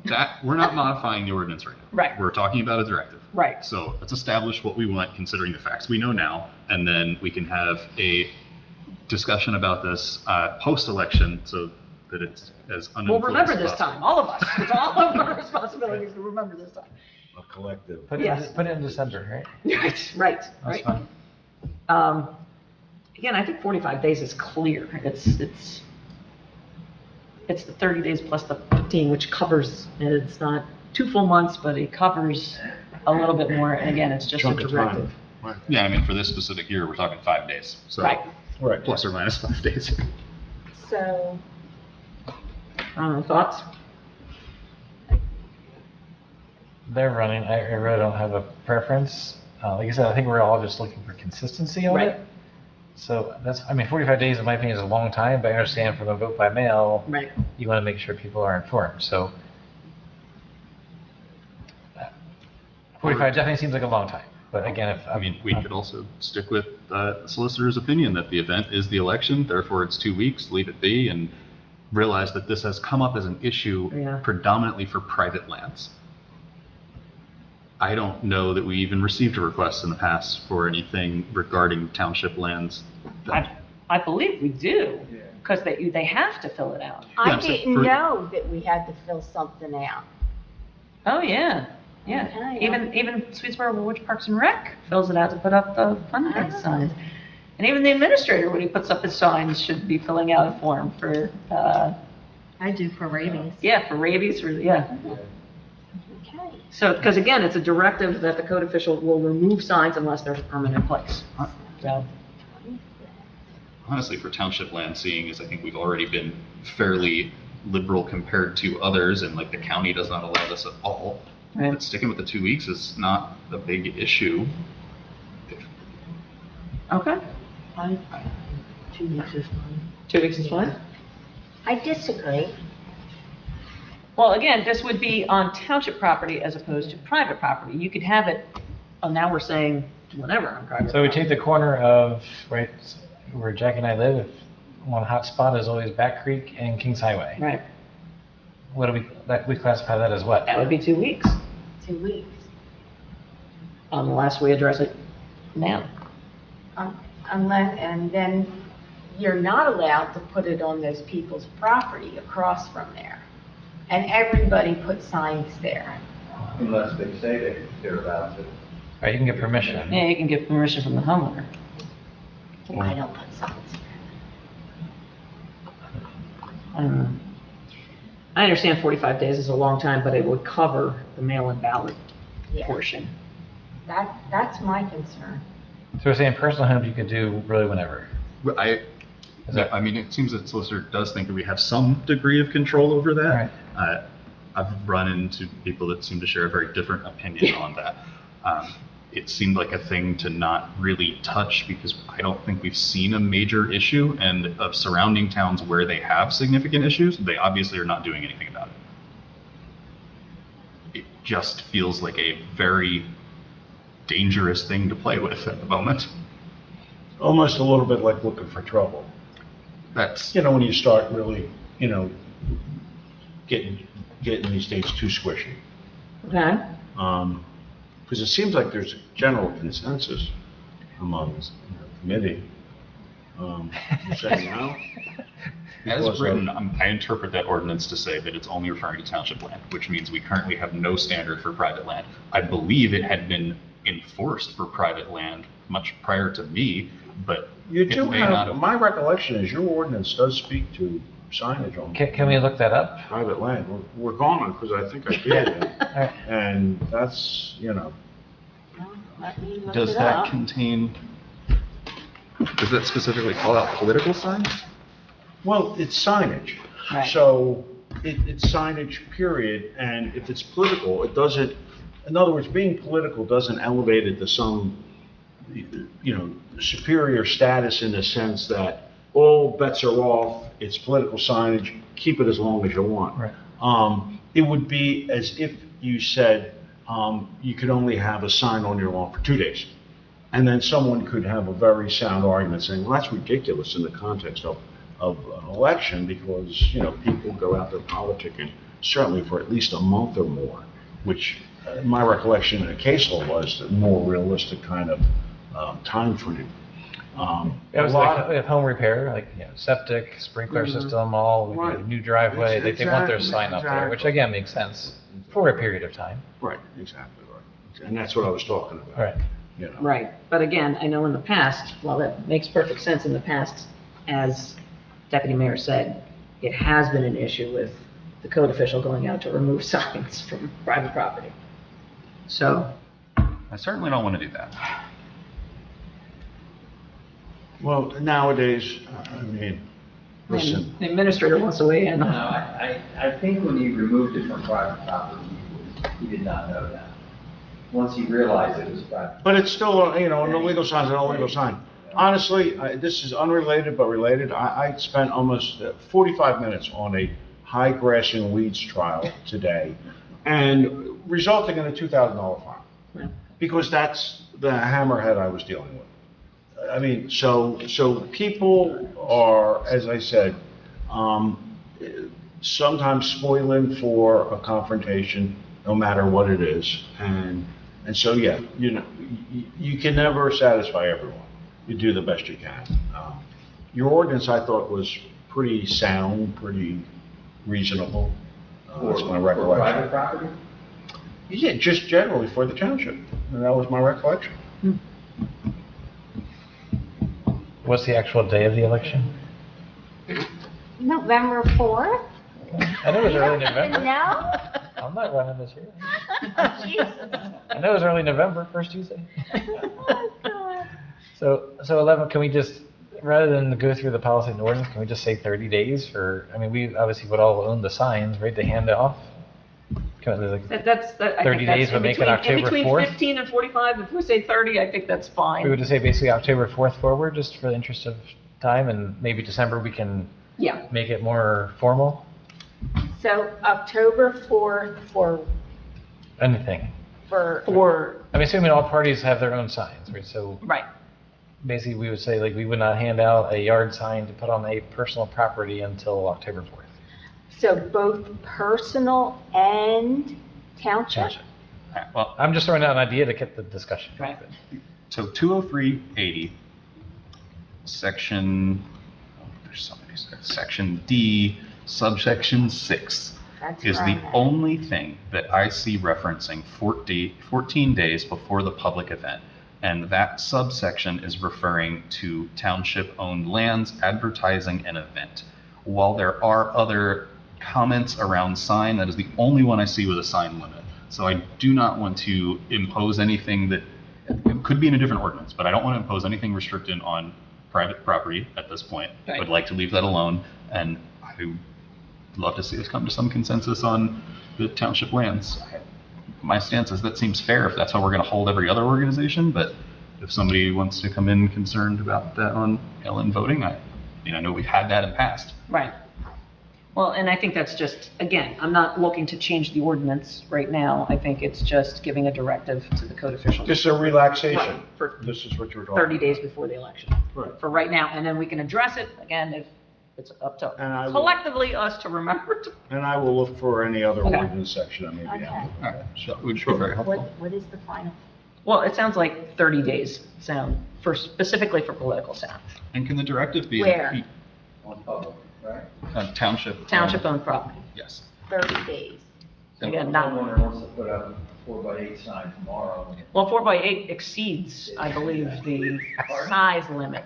we're not modifying the ordinance right now. Right. We're talking about a directive. Right. So let's establish what we want considering the facts we know now, and then we can have a discussion about this post-election so that it's as We'll uninfluenced remember as this possible. time, all of us. It's all of our responsibilities to remember this time. a collective. Put Yes. it in December, right? Right, That's right. fine. Again, I think 45 days is clear. It's the 30 days plus the 15, which covers, it's not 2 full months, but it covers a little bit more. And again, it's just a Chunk of time. directive. Yeah, I mean, for this specific year, we're talking 5 days. So Right. Right. plus or minus 5 days. So, Thoughts? They're running. I really don't have a preference. Like I said, I think we're all just looking for consistency on Right. it. So that's, I mean, 45 days in my opinion is a long time, but I understand from a vote by mail, Right. you want to make sure people are informed. So 45 definitely seems like a long time. But again, if I mean, we could also stick with the solicitor's opinion that the event is the election, therefore it's 2 weeks, leave it be, and realize that this has come up as an issue Yeah. predominantly for private lands. I don't know that we even received a request in the past for anything regarding township lands. I believe we do, because they have to fill it out. Yeah, I I'm saying didn't for- know that we had to fill something out. Oh, yeah. Yeah, Okay. even Swedesboro Woolwich Parks and Rec fills it out to put up the fun day signs. And even the administrator, when he puts up his signs, should be filling out a form for, I do for rabies. yeah, for rabies, yeah. Okay. So, because again, it's a directive that the code official will remove signs unless there's a permanent place. So, Honestly, for township land, seeing as I think we've already been fairly liberal compared to others, and like the county does not allow this at all. Right. But sticking with the 2 weeks is not a big issue. okay, 2 weeks is fine. 2 weeks is fine. I disagree. Well, again, this would be on township property as opposed to private property. You could have it, oh, now we're saying whatever on private So we property. take the corner of, right, where Jack and I live, one hot spot is always Back Creek and Kings Highway. Right, What do we classify that as what? that would be 2 weeks, 2 weeks. unless we address it now. Unless, and then you're not allowed to put it on those people's property across from there. And everybody puts signs there. Unless they say they're allowed to. Right, you can get permission. Yeah, you can get permission from the homeowner. I don't put signs. I don't know. I understand 45 days is a long time, but it would cover the mail-in ballot Yeah. portion. That's my concern. So we're saying personal homes you could do really whenever. I mean, it seems that solicitor does think that we have some degree of control over that. Right. I've run into people that seem to share a very different opinion on that. It seemed like a thing to not really touch because I don't think we've seen a major issue, and of surrounding towns where they have significant issues, they obviously are not doing anything about it. It just feels like a very dangerous thing to play with at the moment. Almost a little bit like looking for trouble. That's, When you start really, getting these dates too squishy. Okay? Because it seems like there's a general consensus among the committee. You're saying no? as Because written, of- I interpret that ordinance to say that it's only referring to township land, which means we currently have no standard for private land. I believe it had been enforced for private land much prior to me, but You it do may not have, my recollection is your ordinance does speak to signage on Can we look that up? private land. We're gone because I think I did. Alright. And that's, Well, let me look Does it that up. contain, does that specifically call out political signs? well, it's signage. Right. So it's signage, period. And if it's political, it doesn't, in other words, being political doesn't elevate it to some, superior status in the sense that all bets are off, it's political signage, keep it as long as you want. Right. It would be as if you said, you could only have a sign on your lawn for 2 days. And then someone could have a very sound argument saying, well, that's ridiculous in the context of an election because, people go out there politicking certainly for at least a month or more, which my recollection in the case law was the more realistic kind of time frame. It was a lot like of- we have home repair, like septic, sprinkler system, all, we Right. have a new driveway. They want their sign up there, which Exactly. again makes sense for a period of time. Right, exactly right. And that's what I was talking about. Right. Right, but again, I know in the past, well, that makes perfect sense in the past, as Deputy Mayor said, it has been an issue with the code official going out to remove signs from private property. So, I certainly don't want to do that. Well, nowadays, listen, the administrator wants to weigh in. No, I think when he removed it from private property, he did not know that. Once he realized it was private. but it's still, an illegal sign is an illegal sign. Honestly, this is unrelated but related. I spent almost 45 minutes on a high grass and weeds trial today, and resulting in a $2,000 fine. Yeah. Because that's the hammerhead I was dealing with. So people are, as I said, sometimes spoiling for a confrontation, no matter what it is. And so, yeah, you can never satisfy everyone. You do the best you can. Your ordinance, I thought, was pretty sound, pretty reasonable. That's my For recollection. private property? Yeah, just generally for the township, and that was my recollection. What's the actual day of the election? November 4th? I know it was early You don't even November. know? I'm not running this year. Jesus. I know it was early November, first Tuesday. Oh, God. So 11, can we just, rather than go through the policy and ordinance, can we just say 30 days for, I mean, we obviously would all own the signs, right, to hand it off? Can we, like, I 30 think days that's would make it in October between 4th? 15 and 45, if we say 30, I think that's fine. We would just say basically October 4th forward, just for the interest of time, and maybe December we can Yeah. make it more formal? So October 4th Anything. For, I'm assuming all parties have their own signs, right? So right. basically we would say, like, we would not hand out a yard sign to put on a personal property until October 4th. So both personal and township? Township. All right, well, I'm just throwing out an idea to get the discussion. Right. so 20380, section, there's so many, section D, subsection 6, That's is where the I'm at. only thing that I see referencing 14 days before the public event. And that subsection is referring to township-owned lands, advertising an event. While there are other comments around sign, that is the only one I see with a sign limit. So I do not want to impose anything that, it could be in a different ordinance, but I don't want to impose anything restricted on private property at this point. I would like to leave that alone, and I would love to see us come to some consensus on the township lands. My stance is that seems fair if that's how we're going to hold every other organization, but if somebody wants to come in concerned about that on mail-in voting, I know we've had that in the past. Right. Well, and I think that's just, again, I'm not looking to change the ordinance right now. I think it's just giving a directive to the code officials. This is a relaxation. Right, for This is what you're talking 30 about. days before the election. Right. For right now, and then we can address it, again, if it's up to And I will- collectively us to remember to. And I will look for any other Okay. ordinance section that may be out. Okay. All right, so it would be very helpful. What is the final? Well, it sounds like 30 days sound, for specifically for political sound. And can the directive be? Where? On public, right? Township. Township-owned property. Yes. 30 days. Again, not, Homeowner wants to put up a 4x8 sign tomorrow. well, 4x8 exceeds, I believe, the size limit.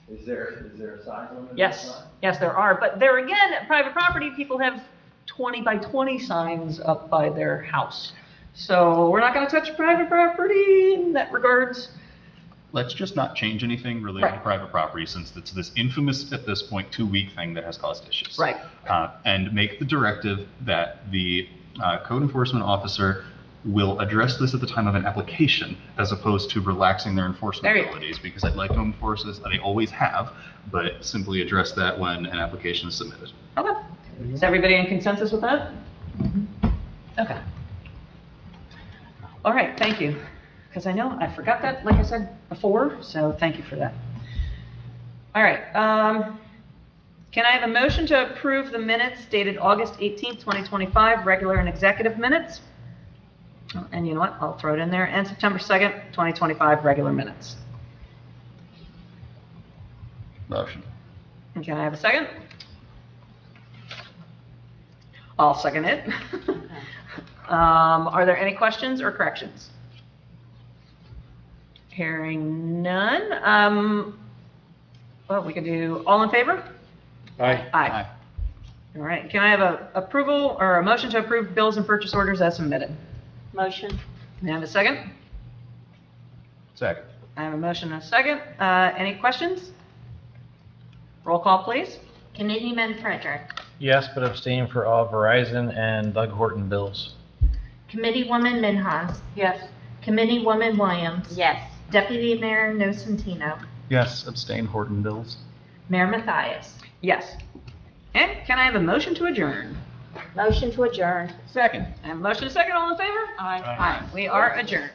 Is there a size limit? on the Yes, sign? yes, there are. But there again, at private property, people have 20 by 20 signs up by their house. So we're not going to touch private property in that regards. Let's just not change anything related to Right. private property, since it's this infamous, at this point, 2-week thing that has caused issues. Right. And make the directive that the code enforcement officer will address this at the time of an application, as opposed to relaxing their enforcement There you go. abilities, because I'd like to enforce this, they always have, but simply address that when an application is submitted. Okay. Is everybody in consensus with that? Okay. All right, thank you. Because I know I forgot that, like I said before, so thank you for that. All right, can I have a motion to approve the minutes dated August 18th, 2025, regular and executive minutes? Oh, and you know what, I'll throw it in there, and September 2nd, 2025, regular minutes. Motion. And can I have a second? I'll second it. Are there any questions or corrections? Hearing none. Well, we could do all in favor? Aye. Aye. All right. Can I have a approval or a motion to approve bills and purchase orders as submitted? Motion? May I have a second? Second. I have a motion and a second. Any questions? Roll call, please. Committeeman Frederick. Yes, but abstain for all Verizon and Doug Horton bills. Committeewoman Minhas. Yes. Committeewoman Williams. Yes. Deputy Mayor Nocentino. Yes, abstain Horton bills. Mayor Mathias. Yes. And can I have a motion to adjourn? Motion to adjourn. Second. I have a motion and a second. All in favor? Aye. Aye. We are adjourned.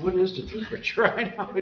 What is the temperature? I know.